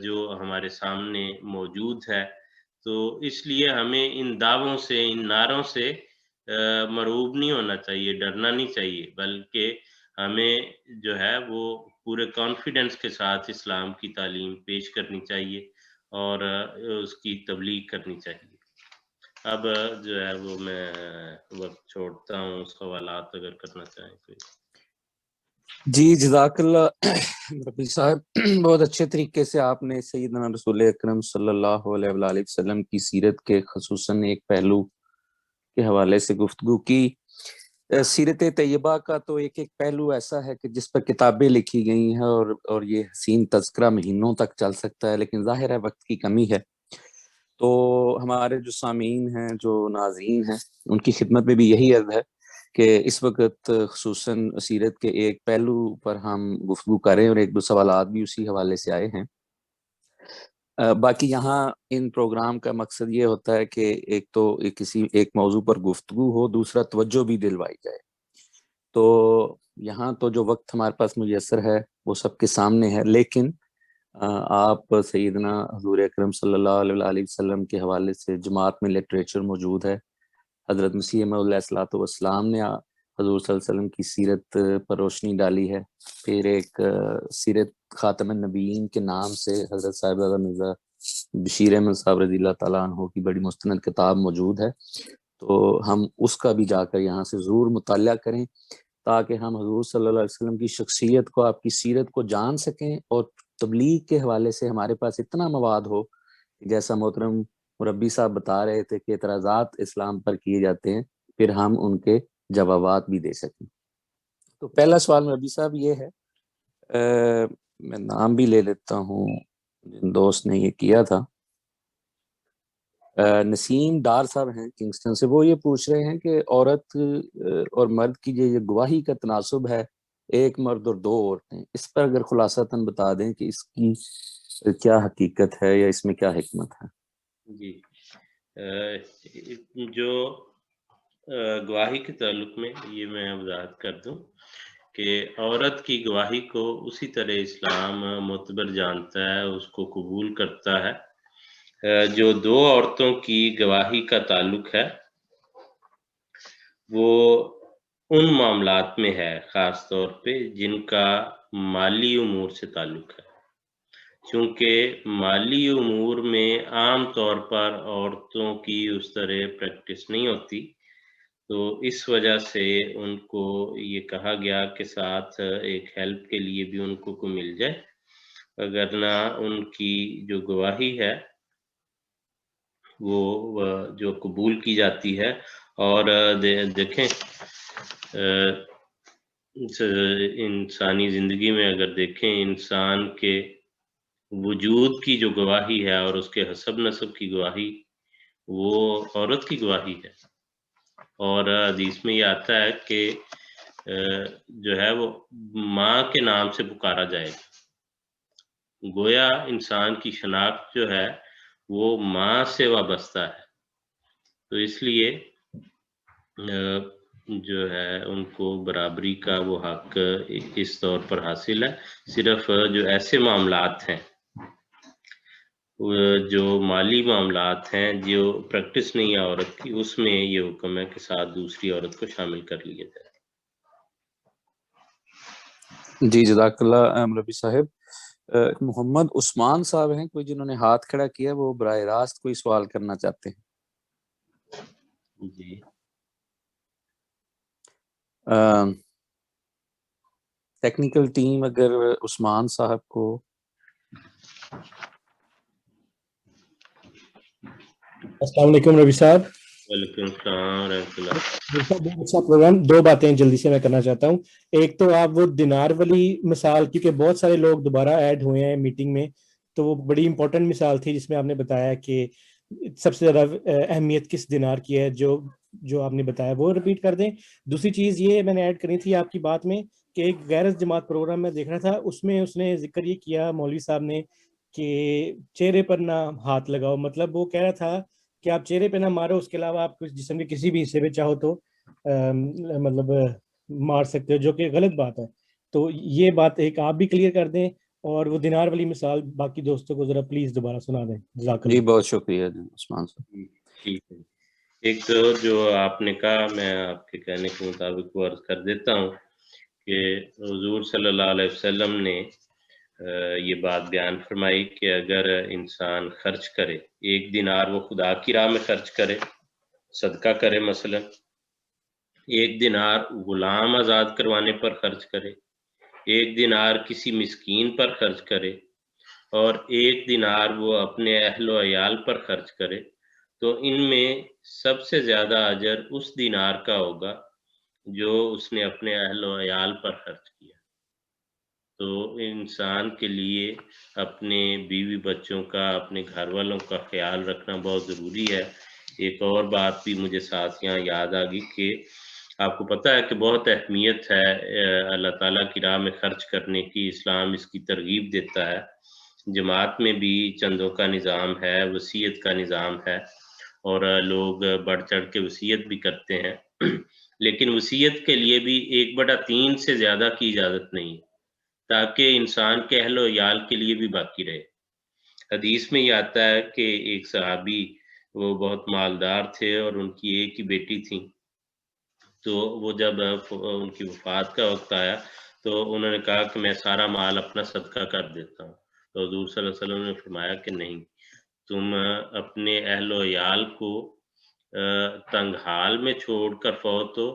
جو ہمارے سامنے موجود ہے۔ تو اس لیے ہمیں ان دعووں سے، ان نعروں سے مرعوب نہیں ہونا چاہیے، ڈرنا نہیں چاہیے، بلکہ ہمیں جو ہے وہ پورے کانفیڈنس کے ساتھ اسلام کی تعلیم پیش کرنی چاہیے اور اس کی تبلیغ کرنی چاہیے۔ اب جو ہے وہ میں وقت چھوڑتا ہوں، سوالات اگر کرنا چاہیں کوئی۔ جی جزاک اللہ رفیع صاحب، بہت اچھے طریقے سے آپ نے سیدنا رسول اکرم صلی اللہ علیہ وآلہ وسلم کی سیرت کے خصوصاً ایک پہلو کے حوالے سے گفتگو کی۔ سیرت طیبہ کا تو ایک پہلو ایسا ہے کہ جس پر کتابیں لکھی گئی ہیں، اور یہ حسین تذکرہ مہینوں تک چل سکتا ہے، لیکن ظاہر ہے وقت کی کمی ہے۔ تو ہمارے جو سامعین ہیں، جو ناظرین ہیں، ان کی خدمت میں بھی یہی عرض ہے کہ اس وقت خصوصاً سیرت کے ایک پہلو پر ہم گفتگو کریں اور ایک دو سوالات بھی اسی حوالے سے آئے ہیں۔ باقی یہاں ان پروگرام کا مقصد یہ ہوتا ہے کہ ایک تو کسی ایک موضوع پر گفتگو ہو، دوسرا توجہ بھی دلوائی جائے۔ تو یہاں تو جو وقت ہمارے پاس میسر ہے وہ سب کے سامنے ہے، لیکن آپ سیدنا حضور اکرم صلی اللہ علیہ وسلم کے حوالے سے جماعت میں لٹریچر موجود ہے۔ حضرت مسیح موعود علیہ الصلوۃ والسلام نے حضور صلی اللہ علیہ وسلم کی سیرت پر روشنی ڈالی ہے۔ پھر ایک سیرت خاتم النبیین کے نام سے حضرت صاحبزادہ مرزا بشیر احمد صاحب رضی اللہ تعالیٰ عنہ کی بڑی مستند کتاب موجود ہے، تو ہم اس کا بھی جا کر یہاں سے ضرور مطالعہ کریں تاکہ ہم حضور صلی اللہ علیہ وسلم کی شخصیت کو، آپ کی سیرت کو جان سکیں، اور تبلیغ کے حوالے سے ہمارے پاس اتنا مواد ہو، جیسا محترم مربی صاحب بتا رہے تھے کہ اعتراضات اسلام پر کیے جاتے ہیں، پھر ہم ان کے جوابات بھی دے سکیں۔ تو پہلا سوال مربی صاحب یہ ہے، میں نام بھی لے لیتا ہوں جن دوست نے یہ کیا تھا، نسیم ڈار صاحب ہیں کنگسٹن سے۔ وہ یہ پوچھ رہے ہیں کہ عورت اور مرد کی یہ گواہی کا تناسب ہے، ایک مرد اور دو عورتیں، اس پر اگر خلاصتاً بتا دیں کہ اس کی کیا حقیقت ہے یا اس میں کیا حکمت ہے؟ جی، جو گواہی کے تعلق میں یہ میں وضاحت کر دوں کہ عورت کی گواہی کو اسی طرح اسلام معتبر جانتا ہے، اس کو قبول کرتا ہے۔ جو دو عورتوں کی گواہی کا تعلق ہے وہ ان معاملات میں ہے، خاص طور پہ جن کا مالی امور سے تعلق ہے، چونکہ مالی امور میں عام طور پر عورتوں کی اس طرح پریکٹس نہیں ہوتی، تو اس وجہ سے ان کو یہ کہا گیا کہ ساتھ ایک ہیلپ کے لیے بھی ان کو مل جائے، اگر نہ ان کی جو گواہی ہے وہ جو قبول کی جاتی ہے۔ اور دیکھیں انسانی زندگی میں اگر دیکھیں، انسان کے وجود کی جو گواہی ہے اور اس کے حسب نسب کی گواہی وہ عورت کی گواہی ہے، اور حدیث میں یہ آتا ہے کہ جو ہے وہ ماں کے نام سے پکارا جائے گا، گویا انسان کی شناخت جو ہے وہ ماں سے وابستہ ہے، تو اس لیے جو ہے ان کو برابری کا وہ حق اس طور پر حاصل ہے۔ صرف جو ایسے معاملات ہیں، جو مالی معاملات ہیں جو پریکٹس نہیں ہے عورت کی، اس میں یہ حکم ہے کہ ساتھ دوسری عورت کو شامل کر لیا جائے۔ جی جزاک اللہ ربی صاحب۔ محمد عثمان صاحب ہیں کوئی جنہوں نے ہاتھ کھڑا کیا، وہ براہ راست کوئی سوال کرنا چاہتے ہیں۔ جی، ٹیکنیکل ٹیم اگر عثمان صاحب کو السلام علیکم ربی صاحب۔ وعلیکم السلام ورحمۃ اللہ۔ بہت اچھا پروگرام۔ دو باتیں جلدی سے میں کرنا چاہتا ہوں۔ ایک تو آپ وہ دینار والی مثال، کیونکہ بہت سارے لوگ دوبارہ ایڈ ہوئے ہیں میٹنگ میں، تو وہ بڑی امپورٹنٹ مثال تھی جس میں آپ نے بتایا کہ سب سے زیادہ اہمیت کس دینار کی ہے، جو آپ نے بتایا وہ ریپیٹ کر دیں۔ دوسری چیز یہ میں نے ایڈ کرنی تھی آپ کی بات میں کہ ایک غیر جماعت پروگرام میں دیکھ رہا تھا، اس میں اس نے ذکر یہ کیا مولوی صاحب نے کہ چہرے پر نہ ہاتھ لگاؤ، مطلب وہ کہہ رہا تھا کہ آپ چہرے پہ نہ مارو، اس کے علاوہ آپ کچھ جسم کے کسی بھی حصے پہ چاہو تو مطلب مار سکتے ہو، جو کہ غلط بات ہے۔ تو یہ بات ایک آپ بھی کلیئر کر دیں، اور وہ دینار والی مثال باقی دوستوں کو ذرا پلیز دوبارہ سنا دیں۔ جزاک اللہ۔ جی بہت شکریہ عثمان صاحب۔ ٹھیک ہے، ایک تو جو آپ نے کہا میں آپ کے کہنے کے مطابق وہ عرض کر دیتا ہوں کہ حضور صلی اللہ علیہ وسلم نے یہ بات بیان فرمائی کہ اگر انسان خرچ کرے، ایک دینار وہ خدا کی راہ میں خرچ کرے، صدقہ کرے، مثلا ایک دینار غلام آزاد کروانے پر خرچ کرے، ایک دینار کسی مسکین پر خرچ کرے، اور ایک دینار وہ اپنے اہل و عیال پر خرچ کرے، تو ان میں سب سے زیادہ اجر اس دینار کا ہوگا جو اس نے اپنے اہل و عیال پر خرچ کیا۔ تو انسان کے لیے اپنے بیوی بچوں کا، اپنے گھر والوں کا خیال رکھنا بہت ضروری ہے۔ ایک اور بات بھی مجھے ساتھ یہاں یاد آ گئی کہ آپ کو پتہ ہے کہ بہت اہمیت ہے اللہ تعالیٰ کی راہ میں خرچ کرنے کی، اسلام اس کی ترغیب دیتا ہے. جماعت میں بھی چندوں کا نظام ہے، وصیت کا نظام ہے، اور لوگ بڑھ چڑھ کے وصیت بھی کرتے ہیں لیکن وصیت کے لیے بھی 1/3 سے زیادہ کی اجازت نہیں، تاکہ انسان کے اہل و عیال کے لیے بھی باقی رہے. حدیث میں یہ آتا ہے کہ ایک صحابی وہ بہت مالدار تھے اور ان کی ایک ہی بیٹی تھی، تو وہ جب ان کی وفات کا وقت آیا تو انہوں نے کہا کہ میں سارا مال اپنا صدقہ کر دیتا ہوں. تو حضور صلی اللہ علیہ وسلم نے فرمایا کہ نہیں، تم اپنے اہل و عیال کو تنگ حال میں چھوڑ کر فوت ہو،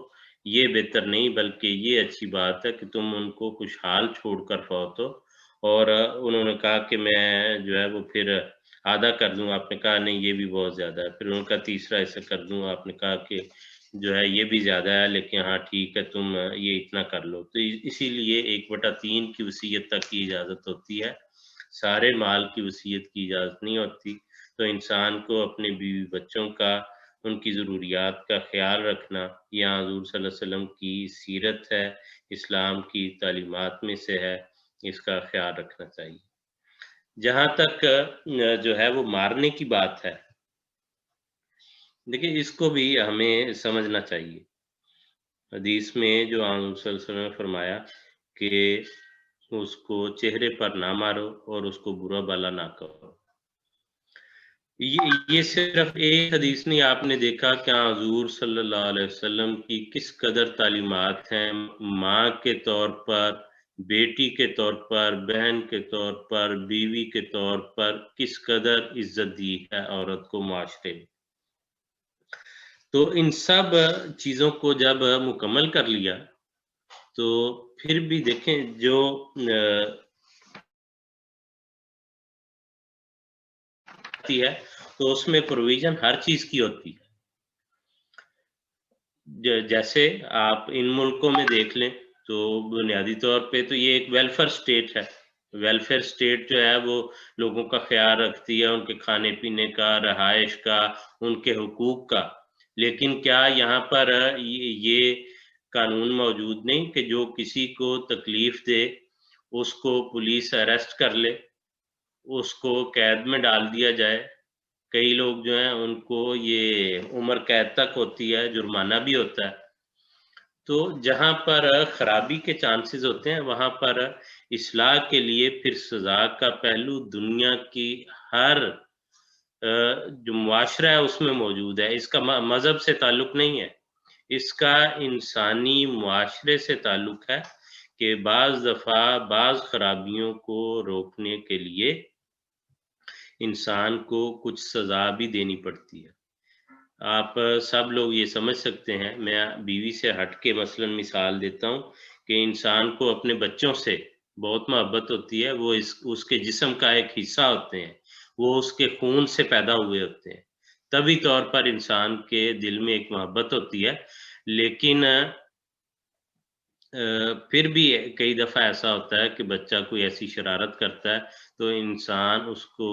یہ بہتر نہیں، بلکہ یہ اچھی بات ہے کہ تم ان کو خوشحال چھوڑ کر فوت ہو. اور انہوں نے کہا کہ میں جو ہے وہ پھر آدھا کر دوں. آپ نے کہا نہیں، یہ بھی بہت زیادہ ہے. پھر انہوں نے کہا تیسرا حصہ کر دوں. آپ نے کہا کہ جو ہے یہ بھی زیادہ ہے، لیکن ہاں ٹھیک ہے، تم یہ اتنا کر لو. تو اسی لیے 1/3 کی وصیت تک کی اجازت ہوتی ہے، سارے مال کی وصیت کی اجازت نہیں ہوتی. تو انسان کو اپنے بیوی بچوں کا، ان کی ضروریات کا خیال رکھنا یہ حضور صلی اللہ علیہ وسلم کی سیرت ہے، اسلام کی تعلیمات میں سے ہے، اس کا خیال رکھنا چاہیے. جہاں تک جو ہے وہ مارنے کی بات ہے، دیکھیں اس کو بھی ہمیں سمجھنا چاہیے. حدیث میں جو حضور صلی اللہ علیہ وسلم نے فرمایا کہ اس کو چہرے پر نہ مارو اور اس کو برا بھلا نہ کہو. یہ صرف ایک حدیث نہیں، آپ نے دیکھا کہ حضور صلی اللہ علیہ وسلم کی کس قدر تعلیمات ہیں ماں کے طور پر، بیٹی کے طور پر، بہن کے طور پر، بیوی کے طور پر کس قدر عزت دی ہے عورت کو معاشرے میں. تو ان سب چیزوں کو جب مکمل کر لیا تو پھر بھی دیکھیں جو ہے تو اس میں پروویژن ہر چیز کی ہوتی ہے. جیسے آپ ان ملکوں میں دیکھ لیں تو بنیادی طور پہ تو یہ ایک ویلفیئر سٹیٹ ہے. ویلفیئر سٹیٹ جو ہے وہ لوگوں کا خیال رکھتی ہے، ان کے کھانے پینے کا، رہائش کا، ان کے حقوق کا. لیکن کیا یہاں پر یہ قانون موجود نہیں کہ جو کسی کو تکلیف دے اس کو پولیس اریسٹ کر لے، اس کو قید میں ڈال دیا جائے؟ کئی لوگ جو ہیں ان کو یہ عمر قید تک ہوتی ہے، جرمانہ بھی ہوتا ہے. تو جہاں پر خرابی کے چانسز ہوتے ہیں وہاں پر اصلاح کے لیے پھر سزا کا پہلو دنیا کی ہر جو معاشرہ ہے اس میں موجود ہے. اس کا مذہب سے تعلق نہیں ہے، اس کا انسانی معاشرے سے تعلق ہے کہ بعض دفعہ بعض خرابیوں کو روکنے کے لیے انسان کو کچھ سزا بھی دینی پڑتی ہے. آپ سب لوگ یہ سمجھ سکتے ہیں، میں بیوی سے ہٹ کے مثلا مثال دیتا ہوں کہ انسان کو اپنے بچوں سے بہت محبت ہوتی ہے. وہ اس کے جسم کا ایک حصہ ہوتے ہیں، وہ اس کے خون سے پیدا ہوئے ہوتے ہیں. طبی طور پر انسان کے دل میں ایک محبت ہوتی ہے. لیکن پھر بھی کئی دفعہ ایسا ہوتا ہے کہ بچہ کوئی ایسی شرارت کرتا ہے تو انسان اس کو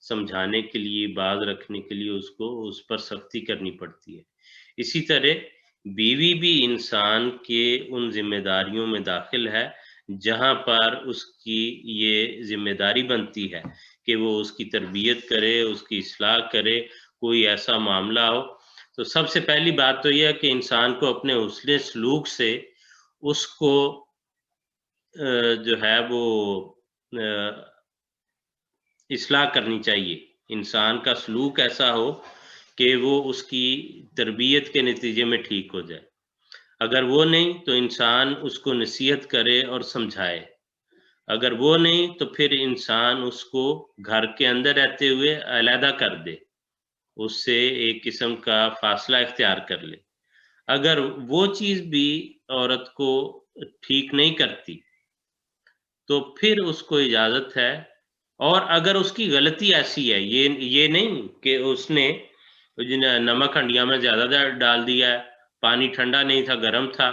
سمجھانے کے لیے، باز رکھنے کے لیے اس پر سختی کرنی پڑتی ہے. اسی طرح بیوی بھی انسان کے ان ذمہ داریوں میں داخل ہے جہاں پر اس کی یہ ذمہ داری بنتی ہے کہ وہ اس کی تربیت کرے، اس کی اصلاح کرے. کوئی ایسا معاملہ ہو تو سب سے پہلی بات تو یہ ہے کہ انسان کو اپنے حسن سلوک سے اس کو جو ہے وہ اصلاح کرنی چاہیے. انسان کا سلوک ایسا ہو کہ وہ اس کی تربیت کے نتیجے میں ٹھیک ہو جائے. اگر وہ نہیں تو انسان اس کو نصیحت کرے اور سمجھائے. اگر وہ نہیں تو پھر انسان اس کو گھر کے اندر رہتے ہوئے علیحدہ کر دے، اس سے ایک قسم کا فاصلہ اختیار کر لے. اگر وہ چیز بھی عورت کو ٹھیک نہیں کرتی تو پھر اس کو اجازت ہے. اور اگر اس کی غلطی ایسی ہے، یہ نہیں کہ اس نے نمک ہنڈیا میں زیادہ ڈال دیا ہے، پانی ٹھنڈا نہیں تھا گرم تھا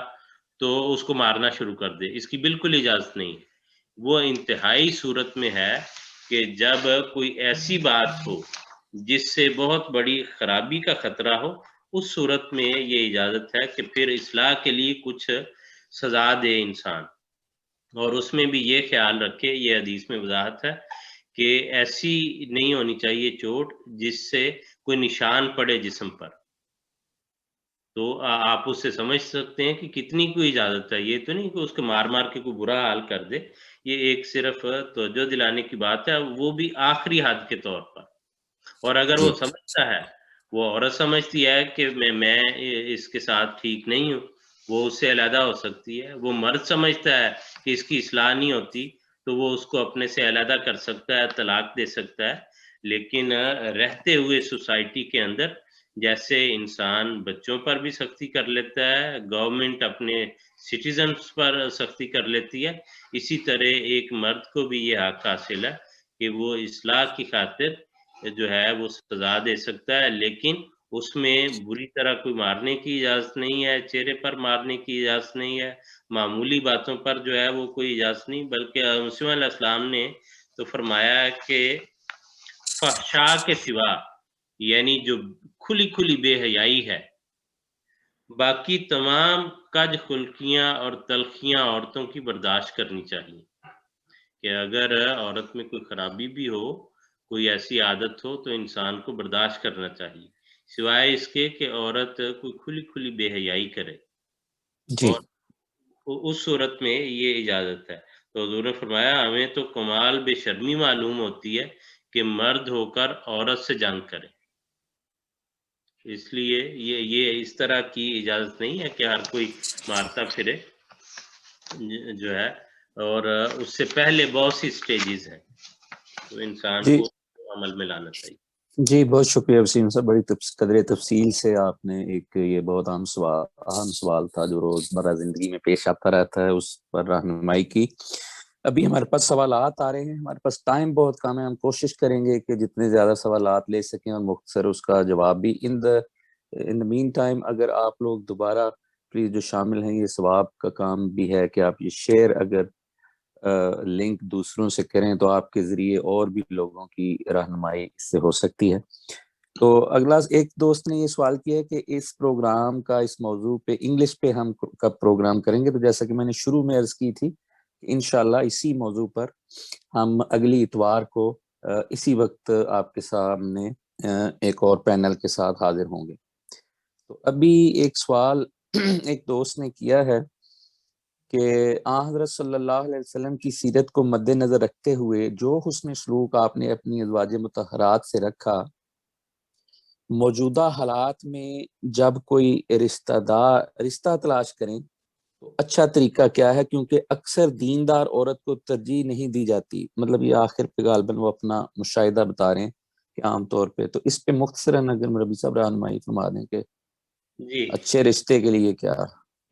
تو اس کو مارنا شروع کر دے، اس کی بالکل اجازت نہیں. وہ انتہائی صورت میں ہے کہ جب کوئی ایسی بات ہو جس سے بہت بڑی خرابی کا خطرہ ہو اس صورت میں یہ اجازت ہے کہ پھر اصلاح کے لیے کچھ سزا دے انسان، اور اس میں بھی یہ خیال رکھے، یہ حدیث میں وضاحت ہے کہ ایسی نہیں ہونی چاہیے چوٹ جس سے کوئی نشان پڑے جسم پر. تو آپ اس سے سمجھ سکتے ہیں کہ کتنی کوئی اجازت ہے. یہ تو نہیں کہ اس کو مار مار کے کوئی برا حال کر دے، یہ ایک صرف توجہ دلانے کی بات ہے، وہ بھی آخری حد کے طور پر. اور اگر وہ سمجھتا ہے، وہ عورت سمجھتی ہے کہ میں اس کے ساتھ ٹھیک نہیں ہوں، وہ اس سے علیحدہ ہو سکتی ہے. وہ مرد سمجھتا ہے کہ اس کی اصلاح نہیں ہوتی، تو وہ اس کو اپنے سے علیحدہ کر سکتا ہے، طلاق دے سکتا ہے. لیکن رہتے ہوئے سوسائٹی کے اندر جیسے انسان بچوں پر بھی سختی کر لیتا ہے، گورنمنٹ اپنے سٹیزنز پر سختی کر لیتی ہے، اسی طرح ایک مرد کو بھی یہ حق حاصل ہے کہ وہ اصلاح کی خاطر جو ہے وہ سزا دے سکتا ہے. لیکن اس میں بری طرح کوئی مارنے کی اجازت نہیں ہے، چہرے پر مارنے کی اجازت نہیں ہے، معمولی باتوں پر جو ہے وہ کوئی اجازت نہیں. بلکہ مسیح علیہ السلام نے تو فرمایا کہ فحشاء کے سوا، یعنی جو کھلی کھلی بے حیائی ہے، باقی تمام کج خلقیاں اور تلخیاں عورتوں کی برداشت کرنی چاہیے. کہ اگر عورت میں کوئی خرابی بھی ہو، کوئی ایسی عادت ہو، تو انسان کو برداشت کرنا چاہیے، سوائے اس کے کہ عورت کوئی کھلی کھلی بے حیائی کرے. جی اور اس صورت میں یہ اجازت ہے. تو حضور نے فرمایا ہمیں تو کمال بے شرمی معلوم ہوتی ہے کہ مرد ہو کر عورت سے جنگ کرے. اس لیے یہ اس طرح کی اجازت نہیں ہے کہ ہر کوئی مارتا پھرے جو ہے. اور اس سے پہلے بہت سی سٹیجز ہیں، تو انسان جی کو عمل میں لانا چاہیے. جی بہت شکریہ وسیم صاحب، بڑی قدر تفصیل سے آپ نے ایک یہ بہت اہم سوال تھا جو روزمرہ زندگی میں پیش آتا رہتا ہے، اس پر رہنمائی کی. ابھی ہمارے پاس سوالات آ رہے ہیں، ہمارے پاس ٹائم بہت کم ہے، ہم کوشش کریں گے کہ جتنے زیادہ سوالات لے سکیں اور مختصر اس کا جواب بھی. ان دا مین ٹائم اگر آپ لوگ دوبارہ پلیز جو شامل ہیں، یہ ثواب کا کام بھی ہے کہ آپ یہ شیئر اگر لنک دوسروں سے کریں تو آپ کے ذریعے اور بھی لوگوں کی رہنمائی اس سے ہو سکتی ہے. تو اگلا ایک دوست نے یہ سوال کیا ہے کہ اس پروگرام کا اس موضوع پہ انگلش پہ ہم کب پروگرام کریں گے. تو جیسا کہ میں نے شروع میں عرض کی تھی، انشاءاللہ اسی موضوع پر ہم اگلی اتوار کو اسی وقت آپ کے سامنے ایک اور پینل کے ساتھ حاضر ہوں گے. تو ابھی ایک سوال ایک دوست نے کیا ہے کہ آن حضرت صلی اللہ علیہ وسلم کی سیرت کو مد نظر رکھتے ہوئے جو حسن سلوک آپ نے اپنی ازواج مطہرات سے رکھا، موجودہ حالات میں جب کوئی رشتہ تلاش کریں تو اچھا طریقہ کیا ہے، کیونکہ اکثر دیندار عورت کو ترجیح نہیں دی جاتی. مطلب یہ آخر پہ غالباً وہ اپنا مشاہدہ بتا رہے ہیں کہ عام طور پہ. تو اس پہ مختصراً اگر مربی صاحب رہنمائی فرما دیں کہ جی، اچھے رشتے کے لیے کیا.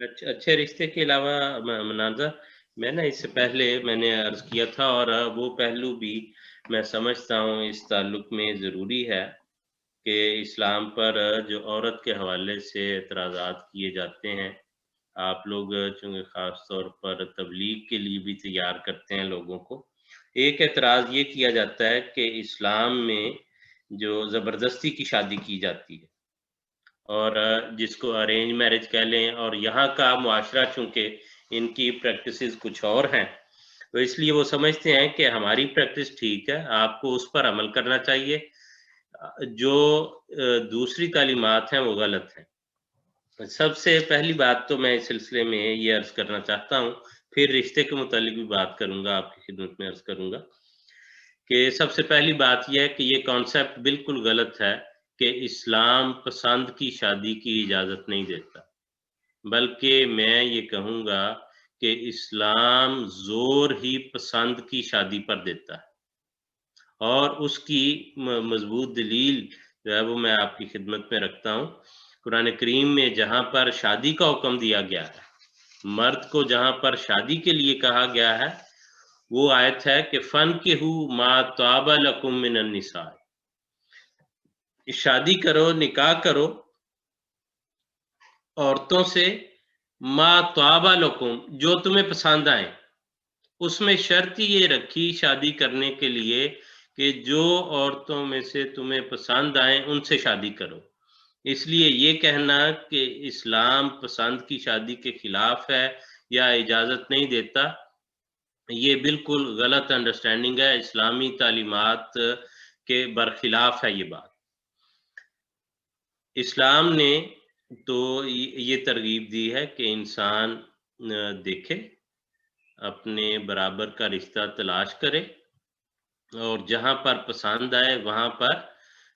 اچھے رشتے کے علاوہ مناظر، میں نے اس سے پہلے میں نے عرض کیا تھا، اور وہ پہلو بھی میں سمجھتا ہوں اس تعلق میں ضروری ہے کہ اسلام پر جو عورت کے حوالے سے اعتراضات کیے جاتے ہیں، آپ لوگ چونکہ خاص طور پر تبلیغ کے لیے بھی تیار کرتے ہیں لوگوں کو. ایک اعتراض یہ کیا جاتا ہے کہ اسلام میں جو زبردستی کی شادی کی جاتی ہے، اور جس کو ارینج میرج کہہ لیں، اور یہاں کا معاشرہ چونکہ ان کی پریکٹسز کچھ اور ہیں، تو اس لیے وہ سمجھتے ہیں کہ ہماری پریکٹس ٹھیک ہے، آپ کو اس پر عمل کرنا چاہیے، جو دوسری تعلیمات ہیں وہ غلط ہیں. سب سے پہلی بات تو میں اس سلسلے میں یہ عرض کرنا چاہتا ہوں، پھر رشتے کے متعلق بھی بات کروں گا، آپ کی خدمت میں عرض کروں گا کہ سب سے پہلی بات یہ ہے کہ یہ کانسیپٹ بالکل غلط ہے کہ اسلام پسند کی شادی کی اجازت نہیں دیتا، بلکہ میں یہ کہوں گا کہ اسلام زور ہی پسند کی شادی پر دیتا ہے. اور اس کی مضبوط دلیل جو ہے وہ میں آپ کی خدمت میں رکھتا ہوں. قرآن کریم میں جہاں پر شادی کا حکم دیا گیا ہے، مرد کو جہاں پر شادی کے لیے کہا گیا ہے، وہ آیت ہے کہ فَانْكِحُوا مَا طَابَ لَكُم مِّنَ النِّسَاءِ، شادی کرو، نکاح کرو عورتوں سے، ما طاب لکم، جو تمہیں پسند آئیں. اس میں شرط یہ رکھی شادی کرنے کے لیے کہ جو عورتوں میں سے تمہیں پسند آئیں ان سے شادی کرو. اس لیے یہ کہنا کہ اسلام پسند کی شادی کے خلاف ہے یا اجازت نہیں دیتا، یہ بالکل غلط انڈرسٹینڈنگ ہے، اسلامی تعلیمات کے برخلاف ہے یہ بات۔ اسلام نے تو یہ ترغیب دی ہے کہ انسان دیکھے، اپنے برابر کا رشتہ تلاش کرے، اور جہاں پر پسند آئے وہاں پر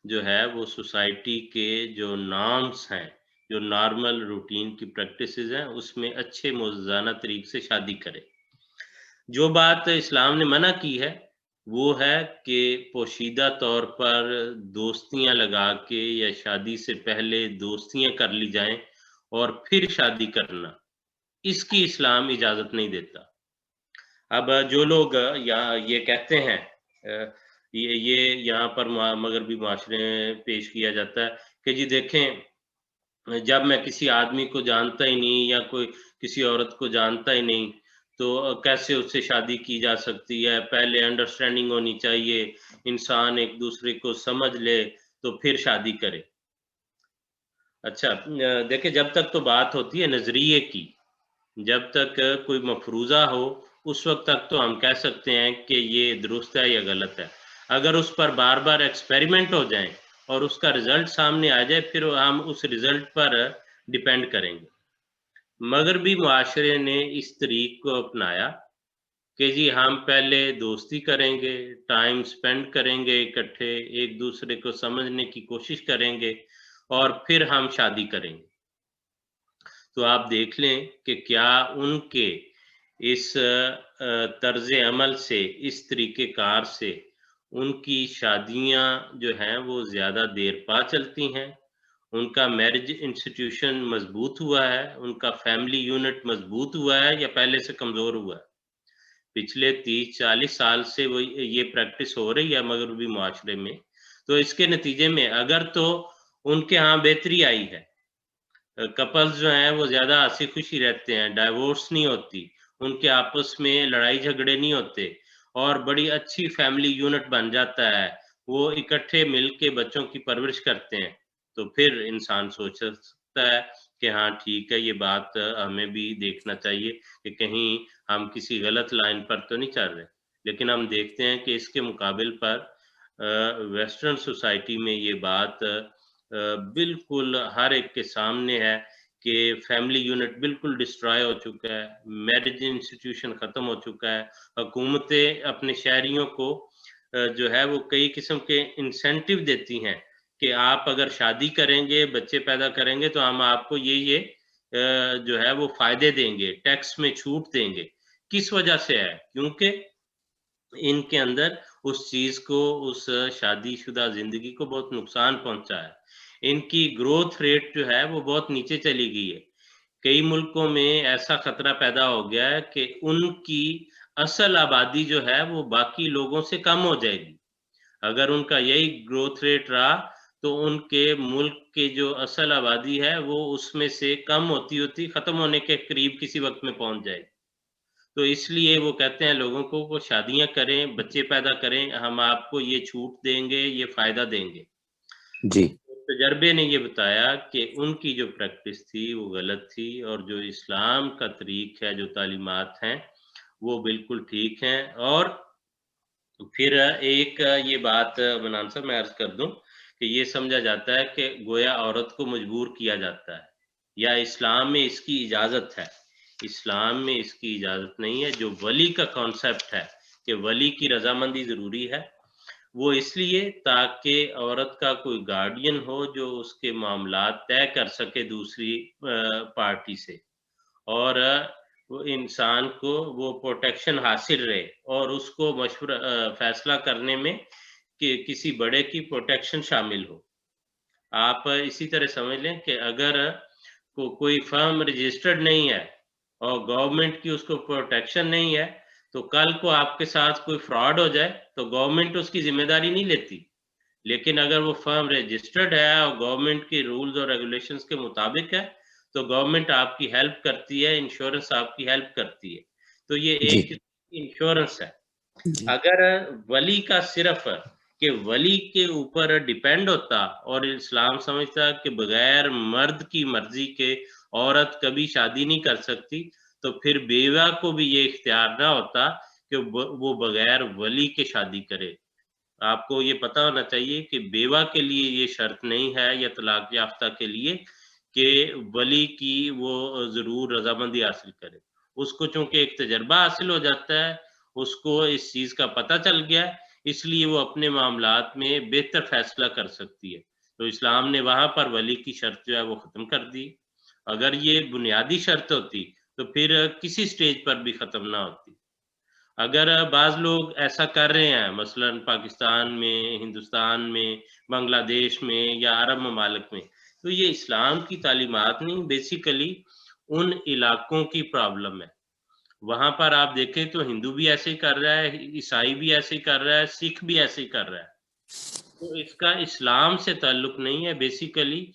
جو ہے وہ سوسائٹی کے جو نارمز ہیں، جو نارمل روٹین کی پریکٹسز ہیں، اس میں اچھے موزانہ طریقے سے شادی کرے۔ جو بات اسلام نے منع کی ہے وہ ہے کہ پوشیدہ طور پر دوستیاں لگا کے یا شادی سے پہلے دوستیاں کر لی جائیں اور پھر شادی کرنا، اس کی اسلام اجازت نہیں دیتا۔ اب جو لوگ یہ کہتے ہیں، یہ یہاں پر مغربی معاشرے میں پیش کیا جاتا ہے کہ جی دیکھیں، جب میں کسی آدمی کو جانتا ہی نہیں یا کوئی کسی عورت کو جانتا ہی نہیں تو کیسے اس سے شادی کی جا سکتی ہے، پہلے انڈرسٹینڈنگ ہونی چاہیے، انسان ایک دوسرے کو سمجھ لے تو پھر شادی کرے۔ اچھا دیکھیں، جب تک تو بات ہوتی ہے نظریے کی، جب تک کوئی مفروضہ ہو اس وقت تک تو ہم کہہ سکتے ہیں کہ یہ درست ہے یا غلط ہے۔ اگر اس پر بار بار ایکسپیریمنٹ ہو جائیں اور اس کا رزلٹ سامنے آ جائے، پھر ہم اس رزلٹ پر ڈیپینڈ کریں گے۔ مغربی معاشرے نے اس طریق کو اپنایا کہ جی ہم پہلے دوستی کریں گے، ٹائم سپینڈ کریں گے اکٹھے، ایک دوسرے کو سمجھنے کی کوشش کریں گے اور پھر ہم شادی کریں گے۔ تو آپ دیکھ لیں کہ کیا ان کے اس طرز عمل سے، اس طریقہ کار سے ان کی شادیاں جو ہیں وہ زیادہ دیر پا چلتی ہیں، ان کا میرج انسٹیٹیوشن مضبوط ہوا ہے، ان کا فیملی یونٹ مضبوط ہوا ہے یا پہلے سے کمزور ہوا ہے۔ پچھلے 30-40 سال سے وہ یہ پریکٹس ہو رہی ہے مغربی معاشرے میں، تو اس کے نتیجے میں اگر تو ان کے ہاں بہتری آئی ہے، کپلز جو ہیں وہ زیادہ ہنسی خوشی رہتے ہیں، ڈائیورس نہیں ہوتی، ان کے آپس میں لڑائی جھگڑے نہیں ہوتے اور بڑی اچھی فیملی یونٹ بن جاتا ہے، وہ اکٹھے مل کے بچوں کی پرورش کرتے ہیں، تو پھر انسان سوچ سکتا ہے کہ ہاں ٹھیک ہے، یہ بات ہمیں بھی دیکھنا چاہیے کہ کہیں ہم کسی غلط لائن پر تو نہیں چل رہے۔ لیکن ہم دیکھتے ہیں کہ اس کے مقابل پر ویسٹرن سوسائٹی میں یہ بات بالکل ہر ایک کے سامنے ہے کہ فیملی یونٹ بالکل ڈسٹرائے ہو چکا ہے، میرج انسٹیٹیوشن ختم ہو چکا ہے، حکومتیں اپنے شہریوں کو جو ہے وہ کئی قسم کے انسینٹیو دیتی ہیں کہ آپ اگر شادی کریں گے، بچے پیدا کریں گے تو ہم آپ کو یہ جو ہے وہ فائدے دیں گے، ٹیکس میں چھوٹ دیں گے۔ کس وجہ سے ہے؟ کیونکہ ان کے اندر اس چیز کو، اس شادی شدہ زندگی کو بہت نقصان پہنچا ہے، ان کی گروتھ ریٹ جو ہے وہ بہت نیچے چلی گئی ہے۔ کئی ملکوں میں ایسا خطرہ پیدا ہو گیا ہے کہ ان کی اصل آبادی جو ہے وہ باقی لوگوں سے کم ہو جائے گی۔ اگر ان کا یہی گروتھ ریٹ رہا تو ان کے ملک کے جو اصل آبادی ہے وہ اس میں سے کم ہوتی ہوتی ختم ہونے کے قریب کسی وقت میں پہنچ جائے گی۔ تو اس لیے وہ کہتے ہیں لوگوں کو وہ شادیاں کریں، بچے پیدا کریں، ہم آپ کو یہ چھوٹ دیں گے، یہ فائدہ دیں گے۔ جی تجربے نے یہ بتایا کہ ان کی جو پریکٹس تھی وہ غلط تھی، اور جو اسلام کا طریق ہے، جو تعلیمات ہیں وہ بالکل ٹھیک ہیں۔ اور پھر ایک یہ بات منان صاحب میں عرض کر دوں کہ یہ سمجھا جاتا ہے کہ گویا عورت کو مجبور کیا جاتا ہے، یا اسلام میں اس کی اجازت ہے۔ اسلام میں اس کی اجازت نہیں ہے۔ جو ولی کا کانسیپٹ ہے کہ ولی کی رضامندی ضروری ہے، وہ اس لیے تاکہ عورت کا کوئی گارڈین ہو جو اس کے معاملات طے کر سکے دوسری پارٹی سے، اور وہ انسان کو وہ پروٹیکشن حاصل رہے، اور اس کو مشورہ فیصلہ کرنے میں کہ کسی بڑے کی پروٹیکشن شامل ہو۔ آپ اسی طرح سمجھ لیں کہ اگر کوئی فرم رجسٹرڈ نہیں ہے اور گورنمنٹ کی اس کو پروٹیکشن نہیں ہے، تو کل کو آپ کے ساتھ کوئی فراڈ ہو جائے تو گورنمنٹ اس کی ذمہ داری نہیں لیتی۔ لیکن اگر وہ فرم رجسٹرڈ ہے اور گورنمنٹ کی رولز اور ریگولیشنز کے مطابق ہے تو گورنمنٹ آپ کی ہیلپ کرتی ہے، انشورنس آپ کی ہیلپ کرتی ہے۔ تو یہ ایک انشورنس ہے۔ اگر ولی کا صرف کہ ولی کے اوپر ڈیپینڈ ہوتا اور اسلام سمجھتا کہ بغیر مرد کی مرضی کے عورت کبھی شادی نہیں کر سکتی، تو پھر بیوہ کو بھی یہ اختیار نہ ہوتا کہ وہ بغیر ولی کے شادی کرے۔ آپ کو یہ پتہ ہونا چاہیے کہ بیوہ کے لیے یہ شرط نہیں ہے یا طلاق یافتہ کے لیے کہ ولی کی وہ ضرور رضامندی حاصل کرے۔ اس کو چونکہ ایک تجربہ حاصل ہو جاتا ہے، اس کو اس چیز کا پتہ چل گیا، اس لیے وہ اپنے معاملات میں بہتر فیصلہ کر سکتی ہے۔ تو اسلام نے وہاں پر ولی کی شرط جو ہے وہ ختم کر دی۔ اگر یہ بنیادی شرط ہوتی تو پھر کسی سٹیج پر بھی ختم نہ ہوتی۔ اگر بعض لوگ ایسا کر رہے ہیں، مثلا پاکستان میں، ہندوستان میں، بنگلہ دیش میں یا عرب ممالک میں، تو یہ اسلام کی تعلیمات نہیں، بیسیکلی ان علاقوں کی پرابلم ہے۔ وہاں پر آپ دیکھیں تو ہندو بھی ایسے ہی کر رہا ہے، عیسائی بھی ایسے ہی کر رہا ہے، سکھ بھی ایسے ہی کر رہا ہے۔ تو اس کا اسلام سے تعلق نہیں ہے، بیسیکلی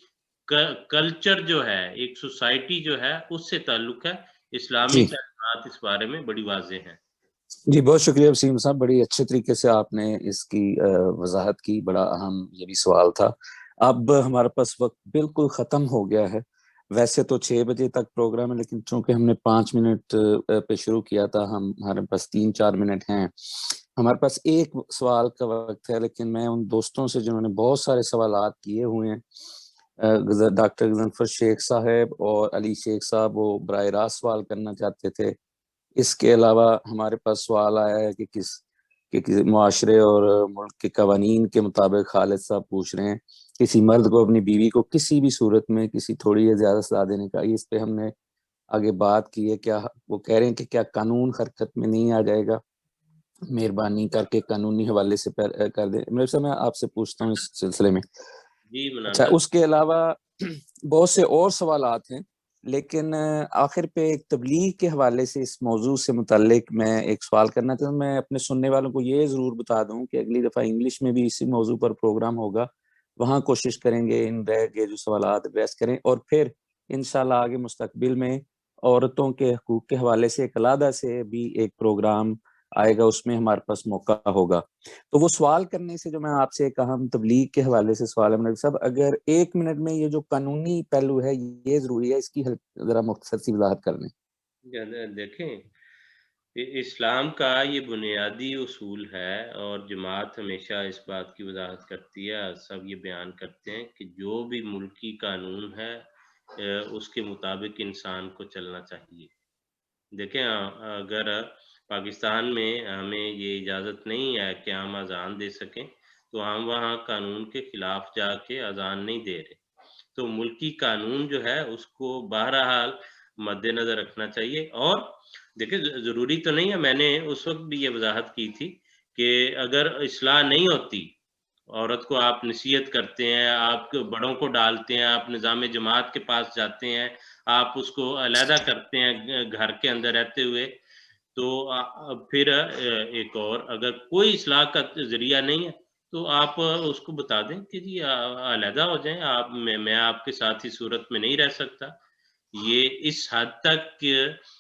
کلچر جو ہے، ایک سوسائٹی جو ہے اس سے تعلق ہے۔ اسلامی تعلیمات اس بارے میں بڑی واضح ہیں۔ جی بہت شکریہ وسیم صاحب، بڑی اچھے طریقے سے آپ نے اس کی وضاحت کی، بڑا اہم یہ بھی سوال تھا۔ اب ہمارے پاس وقت بالکل ختم ہو گیا ہے، ویسے تو 6 بجے تک پروگرام ہے، لیکن چونکہ ہم نے 5 منٹ پہ شروع کیا تھا، ہمارے پاس 3-4 منٹ ہیں، ہمارے پاس ایک سوال کا وقت ہے، لیکن میں ان دوستوں سے جنہوں نے بہت سارے سوالات کیے ہوئے ہیں، ڈاکٹر غضنفر شیخ صاحب اور علی شیخ صاحب، وہ براہ راست سوال کرنا چاہتے تھے۔ اس کے علاوہ ہمارے پاس سوال آیا ہے کہ کس معاشرے اور ملک کے قوانین کے مطابق خالد صاحب پوچھ رہے ہیں کسی مرد کو اپنی بیوی کو کسی بھی صورت میں کسی تھوڑی یا زیادہ سزا دینے کا، اس پہ ہم نے آگے بات کی ہے۔ کیا وہ کہہ رہے ہیں کہ کیا قانون حرکت میں نہیں آ جائے گا؟ مہربانی کر کے قانونی حوالے سے کر دیں۔ میرے سے میں آپ سے پوچھتا ہوں اس سلسلے میں۔ اچھا، اس کے علاوہ بہت سے اور سوالات ہیں، لیکن آخر پہ ایک تبلیغ کے حوالے سے اس موضوع سے متعلق میں ایک سوال کرنا چاہتا ہوں۔ میں اپنے سننے والوں کو یہ ضرور بتا دوں کہ اگلی دفعہ انگلش میں بھی اسی موضوع پر پروگرام ہوگا، وہاں کوشش کریں گے ان رہ گئے جو سوالات ایڈریس کریں، اور پھر انشاءاللہ آگے مستقبل میں عورتوں کے حقوق کے حوالے سے ایک علیحدہ سے بھی ایک پروگرام آئے گا، اس میں ہمارے پاس موقع ہوگا۔ تو وہ سوال کرنے سے جو میں آپ سے ایک اہم تبلیغ کے حوالے سے سوال ہے صاحب، اگر 1 منٹ میں یہ جو قانونی پہلو ہے یہ ضروری ہے، اس کی ذرا مختصر سی وضاحت کر لیں۔ دیکھیں، اسلام کا یہ بنیادی اصول ہے، اور جماعت ہمیشہ اس بات کی وضاحت کرتی ہے، سب یہ بیان کرتے ہیں کہ جو بھی ملکی قانون ہے اس کے مطابق انسان کو چلنا چاہیے۔ دیکھیں، اگر پاکستان میں ہمیں یہ اجازت نہیں ہے کہ ہم اذان دے سکیں، تو ہم وہاں قانون کے خلاف جا کے اذان نہیں دے رہے۔ تو ملکی قانون جو ہے اس کو بہرحال مد نظر رکھنا چاہیے۔ اور دیکھیں، ضروری تو نہیں ہے، میں نے اس وقت بھی یہ وضاحت کی تھی کہ اگر اصلاح نہیں ہوتی، عورت کو آپ نصیحت کرتے ہیں، آپ بڑوں کو ڈالتے ہیں، آپ نظام جماعت کے پاس جاتے ہیں، آپ اس کو علیحدہ کرتے ہیں گھر کے اندر رہتے ہوئے، تو پھر ایک اور اگر کوئی اصلاح کا ذریعہ نہیں ہے تو آپ اس کو بتا دیں کہ جی علیحدہ ہو جائیں، میں آپ کے ساتھ ہی صورت میں نہیں رہ سکتا۔ یہ اس حد تک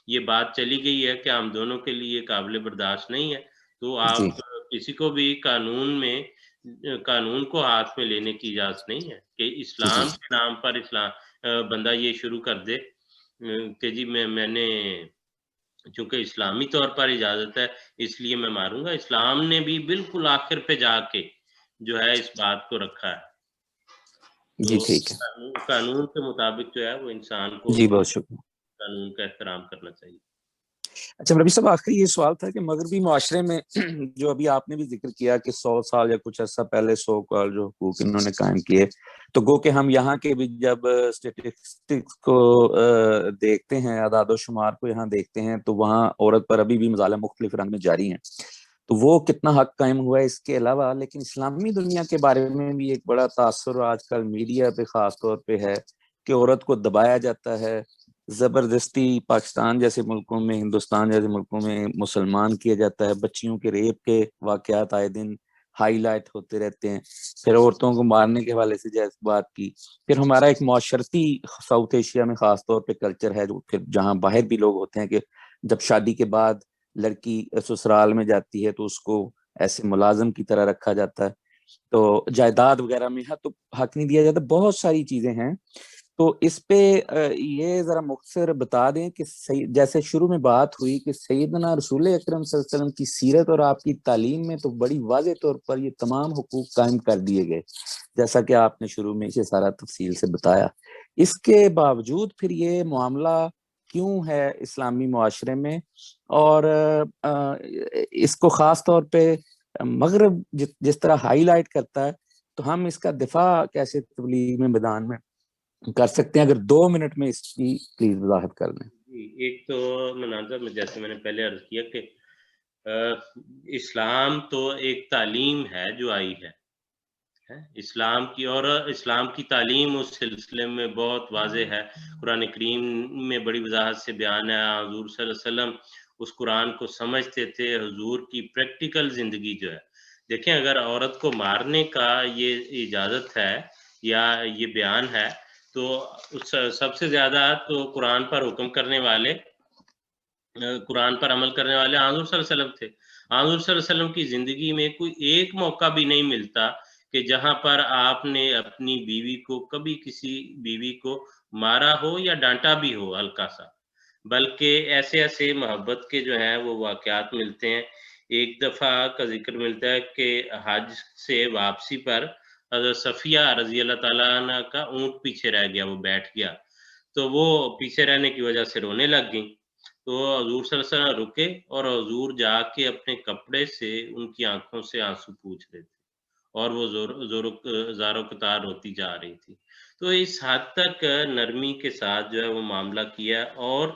یہ بات چلی گئی ہے کہ ہم دونوں کے لیے قابل برداشت نہیں ہے۔ تو آپ کسی کو بھی قانون کو ہاتھ میں لینے کی اجازت نہیں ہے کہ اسلام کے نام پر اسلام بندہ یہ شروع کر دے کہ جی میں نے چونکہ اسلامی طور پر اجازت ہے اس لیے میں ماروں گا۔ اسلام نے بھی بالکل آخر پہ جا کے جو ہے اس بات کو رکھا ہے۔ جی ٹھیک ہے، قانون کے مطابق جو ہے وہ انسان کو جی بہت شکریہ، قانون کا احترام کرنا چاہیے۔ اچھا ربیع صاحب، آخری یہ سوال تھا کہ مغربی معاشرے میں جو ابھی آپ نے بھی ذکر کیا کہ 100 سال یا کچھ عرصہ پہلے 100 سال جو حقوق انہوں نے قائم کیے، تو گو کہ ہم یہاں کے بھی جب اسٹیٹسٹکس کو دیکھتے ہیں، اعداد و شمار کو یہاں دیکھتے ہیں، تو وہاں عورت پر ابھی بھی مظالم مختلف رنگ میں جاری ہیں، تو وہ کتنا حق قائم ہوا ہے اس کے علاوہ۔ لیکن اسلامی دنیا کے بارے میں بھی ایک بڑا تاثر آج کل میڈیا پہ خاص طور پہ ہے کہ عورت کو دبایا جاتا ہے زبردستی، پاکستان جیسے ملکوں میں، ہندوستان جیسے ملکوں میں مسلمان کیا جاتا ہے، بچیوں کے ریپ کے واقعات آئے دن ہائی لائٹ ہوتے رہتے ہیں، پھر عورتوں کو مارنے کے حوالے سے جیسے بات کی، پھر ہمارا ایک معاشرتی ساؤتھ ایشیا میں خاص طور پہ کلچر ہے جو پھر جہاں باہر بھی لوگ ہوتے ہیں کہ جب شادی کے بعد لڑکی سسرال میں جاتی ہے تو اس کو ایسے ملازم کی طرح رکھا جاتا ہے۔ تو جائیداد وغیرہ میں تو حق نہیں دیا جاتا، بہت ساری چیزیں ہیں. تو اس پہ یہ ذرا مختصر بتا دیں کہ جیسے شروع میں بات ہوئی کہ سیدنا رسول اکرم صلی اللہ علیہ وسلم کی سیرت اور آپ کی تعلیم میں تو بڑی واضح طور پر یہ تمام حقوق قائم کر دیے گئے، جیسا کہ آپ نے شروع میں اسے سارا تفصیل سے بتایا. اس کے باوجود پھر یہ معاملہ کیوں ہے اسلامی معاشرے میں، اور اس کو خاص طور پہ مغرب جس طرح ہائی لائٹ کرتا ہے، تو ہم اس کا دفاع کیسے تبلیغ میں میدان میں کر سکتے ہیں؟ اگر 2 منٹ میں اس کی پلیز وضاحت کر دیں. ایک تو مناظر میں جیسے میں نے پہلے عرض کیا کہ اسلام تو ایک تعلیم ہے جو آئی ہے اسلام کی، اور اسلام کی تعلیم اس سلسلے میں بہت واضح ہے. قرآن کریم میں بڑی وضاحت سے بیان ہے. حضور صلی اللہ علیہ وسلم اس قرآن کو سمجھتے تھے. حضور کی پریکٹیکل زندگی جو ہے، دیکھیں اگر عورت کو مارنے کا یہ اجازت ہے یا یہ بیان ہے تو سب سے زیادہ تو قرآن پر حکم کرنے والے، قرآن پر عمل کرنے والے حضور صلی اللہ علیہ وسلم تھے. حضور صلی اللہ علیہ وسلم کی زندگی میں کوئی ایک موقع بھی نہیں ملتا کہ جہاں پر آپ نے اپنی بیوی کو، کبھی کسی بیوی کو مارا ہو یا ڈانٹا بھی ہو ہلکا سا، بلکہ ایسے ایسے محبت کے جو ہیں وہ واقعات ملتے ہیں. ایک دفعہ کا ذکر ملتا ہے کہ حج سے واپسی پر حضرت صفیہ رضی اللہ تعالیٰ عنہ کا اونٹ پیچھے رہ گیا، وہ بیٹھ گیا، تو وہ پیچھے رہنے کی وجہ سے رونے لگ گئی. تو حضور صلی اللہ علیہ وسلم رکے اور حضور جا کے اپنے کپڑے سے ان کی آنکھوں سے آنسو پوچھ رہے تھے، اور وہ زاروں قطار روتی جا رہی تھی. تو اس حد تک نرمی کے ساتھ جو ہے وہ معاملہ کیا، اور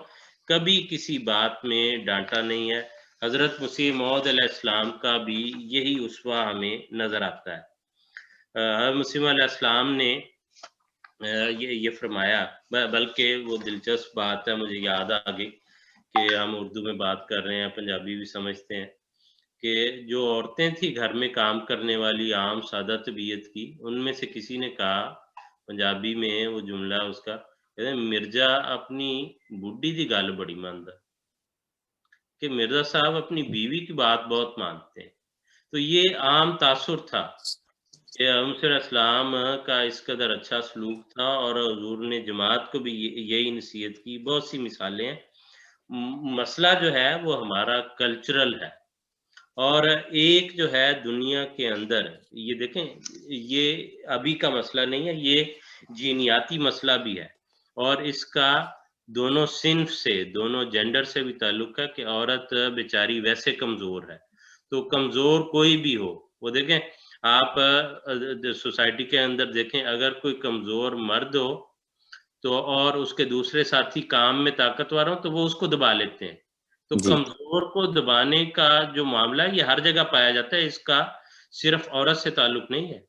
کبھی کسی بات میں ڈانٹا نہیں ہے. حضرت مسیح موعود علیہ السلام کا بھی یہی اسوہ ہمیں نظر آتا ہے. حضرت مسیح علیہ السلام نے یہ فرمایا، بلکہ وہ دلچسپ بات ہے، مجھے یاد آ گئی کہ ہم اردو میں بات کر رہے ہیں، پنجابی بھی سمجھتے ہیں، کہ جو عورتیں تھیں گھر میں کام کرنے والی عام سادہ طبیعت کی، ان میں سے کسی نے کہا پنجابی میں وہ جملہ اس کا، مرزا اپنی بڈھی دی گل بڑی ماندا، کہ مرزا صاحب اپنی بیوی کی بات بہت مانتے ہیں. تو یہ عام تاثر تھا کہ حضور علیہ السلام کا اس قدر اچھا سلوک تھا، اور حضور نے جماعت کو بھی یہی نصیحت کی. بہت سی مثالیں ہیں. مسئلہ جو ہے وہ ہمارا کلچرل ہے، اور ایک جو ہے دنیا کے اندر، یہ دیکھیں یہ ابھی کا مسئلہ نہیں ہے، یہ جینیاتی مسئلہ بھی ہے، اور اس کا دونوں صنف سے، دونوں جینڈر سے بھی تعلق ہے کہ عورت بیچاری ویسے کمزور ہے. تو کمزور کوئی بھی ہو، وہ دیکھیں آپ سوسائٹی کے اندر دیکھیں، اگر کوئی کمزور مرد ہو تو اور اس کے دوسرے ساتھی کام میں طاقتور ہوں تو وہ اس کو دبا لیتے ہیں. تو جی. کمزور کو دبانے کا جو معاملہ ہے یہ ہر جگہ پایا جاتا ہے. اس کا صرف عورت سے تعلق نہیں ہے،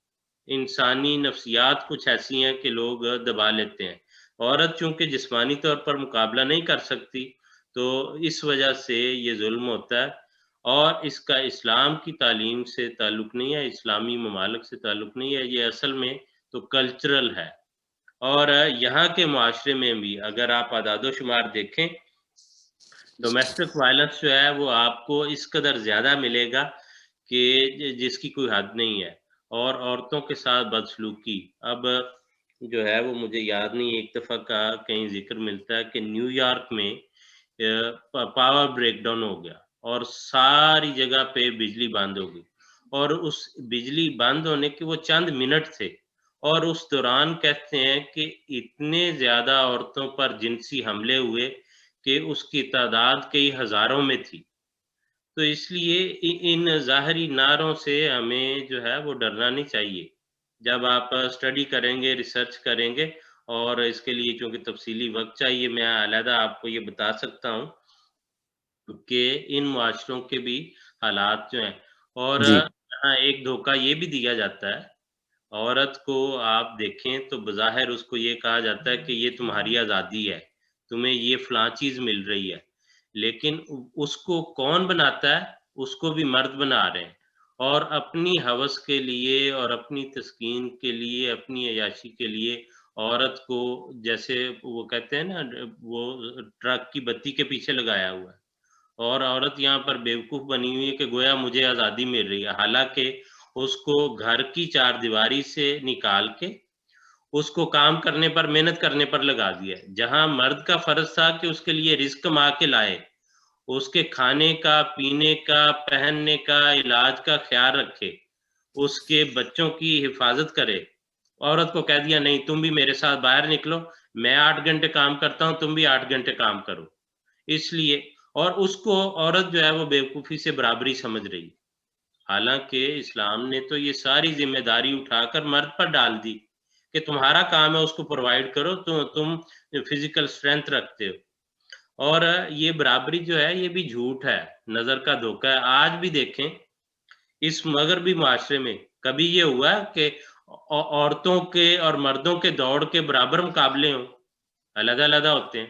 انسانی نفسیات کچھ ایسی ہیں کہ لوگ دبا لیتے ہیں. عورت چونکہ جسمانی طور پر مقابلہ نہیں کر سکتی تو اس وجہ سے یہ ظلم ہوتا ہے، اور اس کا اسلام کی تعلیم سے تعلق نہیں ہے، اسلامی ممالک سے تعلق نہیں ہے. یہ اصل میں تو کلچرل ہے. اور یہاں کے معاشرے میں بھی اگر آپ اعداد و شمار دیکھیں، ڈومیسٹک وائلنس جو ہے وہ آپ کو اس قدر زیادہ ملے گا کہ جس کی کوئی حد نہیں ہے. اور عورتوں کے ساتھ بدسلوکی، اب جو ہے وہ مجھے یاد نہیں، ایک دفعہ کا کہیں ذکر ملتا ہے کہ نیو یارک میں پاور بریک ڈاؤن ہو گیا اور ساری جگہ پہ بجلی بند ہو گئی، اور اس بجلی بند ہونے کے وہ چند منٹ تھے، اور اس دوران کہتے ہیں کہ اتنے زیادہ عورتوں پر جنسی حملے ہوئے کہ اس کی تعداد کئی ہزاروں میں تھی. تو اس لیے ان ظاہری نعروں سے ہمیں جو ہے وہ ڈرنا نہیں چاہیے. جب آپ اسٹڈی کریں گے، ریسرچ کریں گے، اور اس کے لیے چونکہ تفصیلی وقت چاہیے، میں علیحدہ آپ کو یہ بتا سکتا ہوں کہ ان معاشروں کے بھی حالات جو ہیں. اور جی. یہاں ایک دھوکہ یہ بھی دیا جاتا ہے، عورت کو آپ دیکھیں تو بظاہر اس کو یہ کہا جاتا ہے کہ یہ تمہاری آزادی ہے، تمہیں یہ فلاں چیز مل رہی ہے، لیکن اس کو کون بناتا ہے؟ اس کو بھی مرد بنا رہے ہیں، اور اپنی ہوس کے لیے اور اپنی تسکین کے لیے، اپنی عیاشی کے لیے عورت کو، جیسے وہ کہتے ہیں نا، وہ ٹرک کی بتی کے پیچھے لگایا ہوا ہے، اور عورت یہاں پر بیوقوف بنی ہوئی ہے کہ گویا مجھے آزادی مل رہی ہے، حالانکہ اس کو گھر کی چار دیواری سے نکال کے اس کو کام کرنے پر، محنت کرنے پر لگا دیا. جہاں مرد کا فرض تھا کہ اس کے لیے رزق کما کے لائے، اس کے کھانے کا، پینے کا، پہننے کا، علاج کا خیال رکھے، اس کے بچوں کی حفاظت کرے، عورت کو کہہ دیا نہیں تم بھی میرے ساتھ باہر نکلو، میں 8 گھنٹے کام کرتا ہوں، تم بھی 8 گھنٹے کام کرو. اس لیے، اور اس کو عورت جو ہے وہ بیوقوفی سے برابری سمجھ رہی. حالانکہ اسلام نے تو یہ ساری ذمہ داری اٹھا کر مرد پر ڈال دی کہ تمہارا کام ہے اس کو پرووائڈ کرو، تو تم فزیکل اسٹرینتھ رکھتے ہو. اور یہ برابری جو ہے یہ بھی جھوٹ ہے، نظر کا دھوکہ ہے. آج بھی دیکھیں اس مغربی معاشرے میں کبھی یہ ہوا کہ عورتوں کے اور مردوں کے دوڑ کے برابر مقابلے ہوں؟ علیحدہ علیحدہ ہوتے ہیں.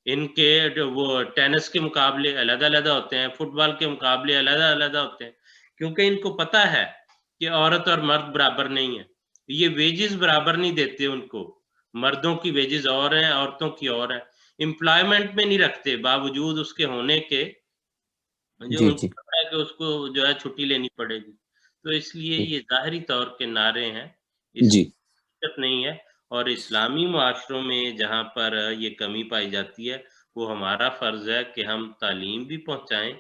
ان کے وہ ٹینس کے مقابلے علیحدہ علیحدہ ہوتے ہیں، فٹ بال کے مقابلے علیحدہ علیحدہ ہوتے ہیں، کیونکہ ان کو پتہ ہے کہ عورت اور مرد برابر نہیں ہے. یہ ویجز برابر نہیں دیتے ان کو، مردوں کی ویجز اور ہیں، عورتوں کی اور ہیں. امپلائمنٹ میں نہیں رکھتے باوجود اس کے ہونے کے، جو ان کو پتہ ہے کہ اس کو جو ہے چھٹی لینی پڑے گی. تو اس لیے یہ ظاہری طور کے نعرے ہیں، اس کی حقیقت نہیں ہے. اور اسلامی معاشروں میں جہاں پر یہ کمی پائی جاتی ہے، وہ ہمارا فرض ہے کہ ہم تعلیم بھی پہنچائیں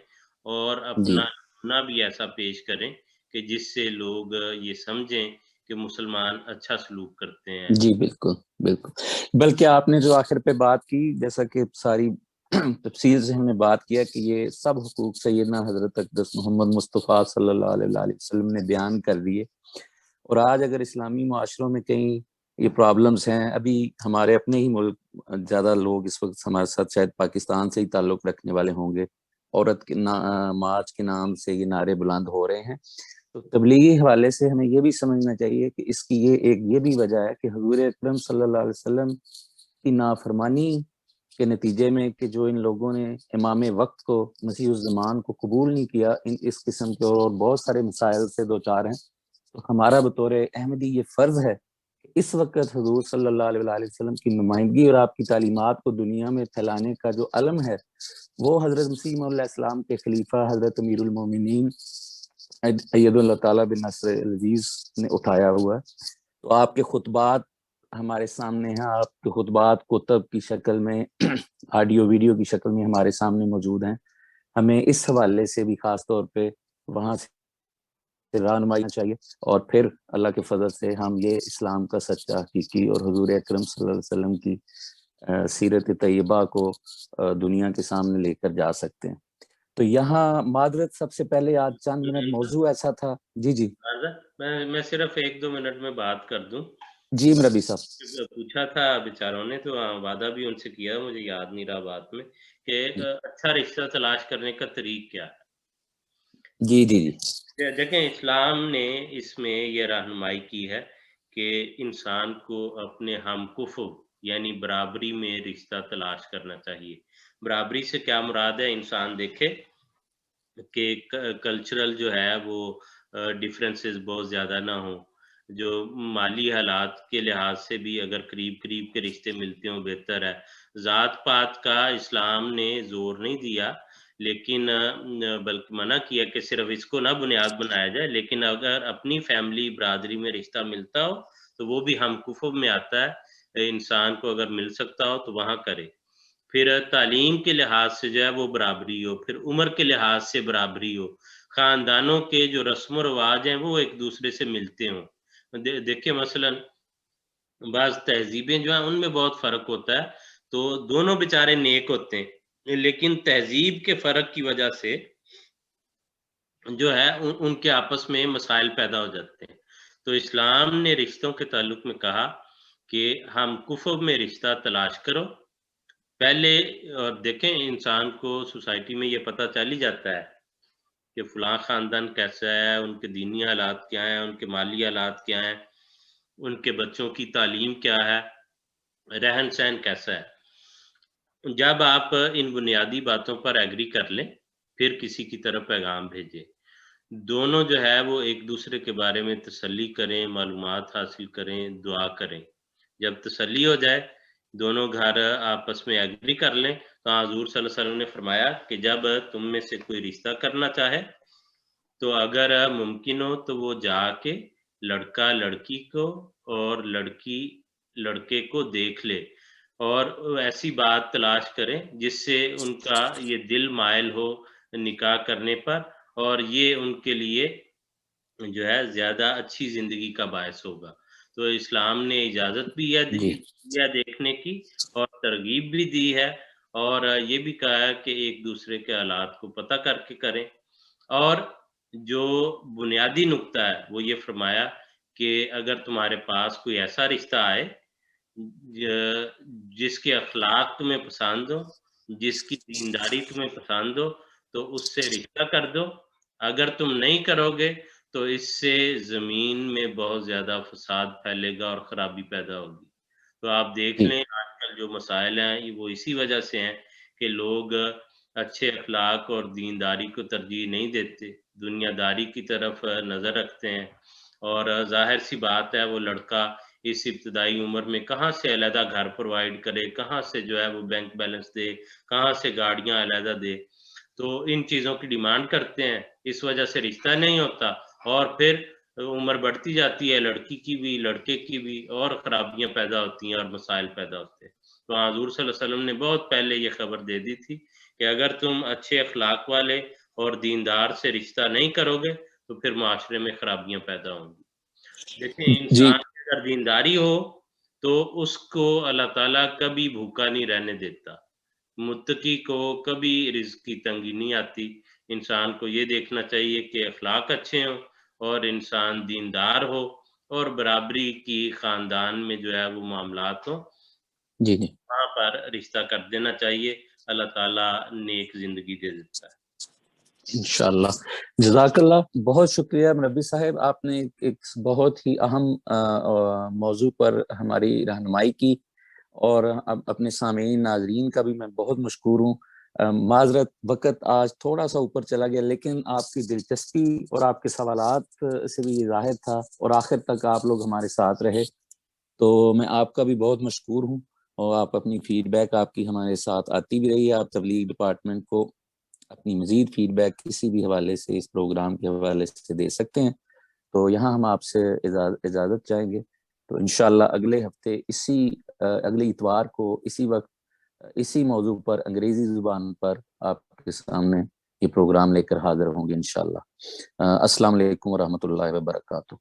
اور اپنا نمونہ بھی ایسا پیش کریں کہ جس سے لوگ یہ سمجھیں کہ مسلمان اچھا سلوک کرتے ہیں. جی بالکل بالکل. بلکہ آپ نے جو آخر پہ بات کی، جیسا کہ ساری تفصیل سے ہم نے بات کیا کہ یہ سب حقوق سیدنا حضرت اقدس محمد مصطفیٰ صلی اللہ علیہ وسلم نے بیان کر دیے. اور آج اگر اسلامی معاشروں میں کہیں یہ پرابلمز ہیں، ابھی ہمارے اپنے ہی ملک زیادہ لوگ اس وقت ہمارے ساتھ شاید پاکستان سے ہی تعلق رکھنے والے ہوں گے، عورت کے مارچ کے نام سے یہ نعرے بلند ہو رہے ہیں. تو تبلیغی حوالے سے ہمیں یہ بھی سمجھنا چاہیے کہ اس کی یہ بھی وجہ ہے کہ حضور اکرم صلی اللہ علیہ وسلم کی نافرمانی کے نتیجے میں کہ جو ان لوگوں نے امام وقت کو، مسیح الزمان کو قبول نہیں کیا، اس قسم کے اور بہت سارے مسائل سے دوچار ہیں. تو ہمارا بطور احمدی یہ فرض ہے کہ اس وقت حضور صلی اللہ علیہ وسلم کی نمائندگی اور آپ کی تعلیمات کو دنیا میں پھیلانے کا جو علم ہے، وہ حضرت مسیح علیہ السلام کے خلیفہ حضرت امیر المومنین اید اللہ تعالیٰ بن نصر العزیز نے اٹھایا ہوا ہے. تو آپ کے خطبات ہمارے سامنے ہیں، آپ کے خطبات کتب کی شکل میں، آڈیو ویڈیو کی شکل میں ہمارے سامنے موجود ہیں. ہمیں اس حوالے سے بھی خاص طور پہ وہاں سے رہنمائی چاہیے، اور پھر اللہ کے فضل سے ہم یہ اسلام کا سچا حقیقی اور حضور اکرم صلی اللہ علیہ وسلم کی سیرت طیبہ کو دنیا کے سامنے لے کر جا سکتے ہیں. تو یہاں معذرت، سب سے پہلے آج چند منٹ موضوع ایسا تھا. جی میں صرف 1-2 منٹ میں بات کر دوں. جی مربی صاحب. پوچھا تھا بیچاروں نے، تو وعدہ بھی ان سے کیا، مجھے یاد نہیں رہا بات میں، کہ اچھا رشتہ تلاش کرنے کا طریق کیا ہے. جی دیکھیں، اسلام نے اس میں یہ رہنمائی کی ہے کہ انسان کو اپنے ہم کفو یعنی برابری میں رشتہ تلاش کرنا چاہیے. برابری سے کیا مراد ہے؟ انسان دیکھے کہ کلچرل جو ہے وہ ڈیفرنسز بہت زیادہ نہ ہوں، جو مالی حالات کے لحاظ سے بھی اگر قریب کے رشتے ملتے ہوں بہتر ہے. ذات پات کا اسلام نے زور نہیں دیا، لیکن بلکہ منع کیا کہ صرف اس کو نہ بنیاد بنایا جائے، لیکن اگر اپنی فیملی برادری میں رشتہ ملتا ہو تو وہ بھی ہم کفو میں آتا ہے. انسان کو اگر مل سکتا ہو تو وہاں کرے. پھر تعلیم کے لحاظ سے جو ہے وہ برابری ہو، پھر عمر کے لحاظ سے برابری ہو، خاندانوں کے جو رسم و رواج ہیں وہ ایک دوسرے سے ملتے ہوں. دیکھیں مثلا بعض تہذیبیں جو ہیں ان میں بہت فرق ہوتا ہے، تو دونوں بیچارے نیک ہوتے ہیں، لیکن تہذیب کے فرق کی وجہ سے جو ہے ان کے آپس میں مسائل پیدا ہو جاتے ہیں. تو اسلام نے رشتوں کے تعلق میں کہا کہ ہم کفو میں رشتہ تلاش کرو پہلے. اور دیکھیں انسان کو سوسائٹی میں یہ پتہ چل ہی جاتا ہے کہ فلاں خاندان کیسا ہے، ان کے دینی حالات کیا ہیں، ان کے مالی حالات کیا ہیں، ان کے بچوں کی تعلیم کیا ہے، رہن سہن کیسا ہے. جب آپ ان بنیادی باتوں پر ایگری کر لیں پھر کسی کی طرف پیغام بھیجیں. دونوں جو ہے وہ ایک دوسرے کے بارے میں تسلی کریں، معلومات حاصل کریں، دعا کریں. جب تسلی ہو جائے، دونوں گھر آپس میں ایگری کر لیں، تو حضور صلی اللہ علیہ وسلم نے فرمایا کہ جب تم میں سے کوئی رشتہ کرنا چاہے تو اگر ممکن ہو تو وہ جا کے لڑکا لڑکی کو اور لڑکی لڑکے کو دیکھ لے اور ایسی بات تلاش کریں جس سے ان کا یہ دل مائل ہو نکاح کرنے پر، اور یہ ان کے لیے جو ہے زیادہ اچھی زندگی کا باعث ہوگا۔ تو اسلام نے اجازت بھی جی دیا دیکھنے کی اور ترغیب بھی دی ہے، اور یہ بھی کہا ہے کہ ایک دوسرے کے حالات کو پتہ کر کے کریں۔ اور جو بنیادی نقطہ ہے وہ یہ فرمایا کہ اگر تمہارے پاس کوئی ایسا رشتہ آئے جس کے اخلاق تمہیں پسند ہو، جس کی دینداری تمہیں پسند ہو، تو اس سے رشتہ کر دو۔ اگر تم نہیں کرو گے تو اس سے زمین میں بہت زیادہ فساد پھیلے گا اور خرابی پیدا ہوگی۔ تو آپ دیکھ جی لیں آج کل جو مسائل ہیں وہ اسی وجہ سے ہیں کہ لوگ اچھے اخلاق اور دینداری کو ترجیح نہیں دیتے، دنیا داری کی طرف نظر رکھتے ہیں، اور ظاہر سی بات ہے وہ لڑکا اس ابتدائی عمر میں کہاں سے علیحدہ گھر پرووائڈ کرے، کہاں سے جو ہے وہ بینک بیلنس دے، کہاں سے گاڑیاں علیحدہ دے، تو ان چیزوں کی ڈیمانڈ کرتے ہیں، اس وجہ سے رشتہ نہیں ہوتا، اور پھر عمر بڑھتی جاتی ہے لڑکی کی بھی لڑکے کی بھی، اور خرابیاں پیدا ہوتی ہیں اور مسائل پیدا ہوتے ہیں۔ تو حضور صلی اللہ علیہ وسلم نے بہت پہلے یہ خبر دے دی تھی کہ اگر تم اچھے اخلاق والے اور دیندار سے رشتہ نہیں کرو گے تو پھر معاشرے میں خرابیاں پیدا ہوں گی۔ دیکھیں جی انسان کی اگر دینداری ہو تو اس کو اللہ تعالیٰ کبھی بھوکا نہیں رہنے دیتا، متقی کو کبھی رزق کی تنگی نہیں آتی۔ انسان کو یہ دیکھنا چاہیے کہ اخلاق اچھے ہوں اور انسان دیندار ہو اور برابری کی خاندان میں جو ہے وہ معاملات ہوں، جی جی وہاں پر رشتہ کر دینا چاہیے۔ اللہ تعالیٰ نیک زندگی دے دیتا ہے۔ انشاءاللہ۔ جزاک اللہ، بہت شکریہ مربی صاحب، آپ نے ایک بہت ہی اہم موضوع پر ہماری رہنمائی کی، اور اپنے سامعین ناظرین کا بھی میں بہت مشکور ہوں۔ معذرت وقت آج تھوڑا سا اوپر چلا گیا، لیکن آپ کی دلچسپی اور آپ کے سوالات سے بھی یہ ظاہر تھا، اور آخر تک آپ لوگ ہمارے ساتھ رہے، تو میں آپ کا بھی بہت مشکور ہوں۔ اور آپ اپنی فیڈ بیک آپ کی ہمارے ساتھ آتی بھی رہی ہے، آپ تبلیغ ڈپارٹمنٹ کو اپنی مزید فیڈ بیک کسی بھی حوالے سے اس پروگرام کے حوالے سے دے سکتے ہیں۔ تو یہاں ہم آپ سے اجازت چاہیں گے، تو انشاءاللہ اگلے ہفتے اگلے اتوار کو اسی وقت اسی موضوع پر انگریزی زبان پر آپ کے سامنے یہ پروگرام لے کر حاضر ہوں گے انشاءاللہ۔ السلام علیکم ورحمۃ اللہ وبرکاتہ۔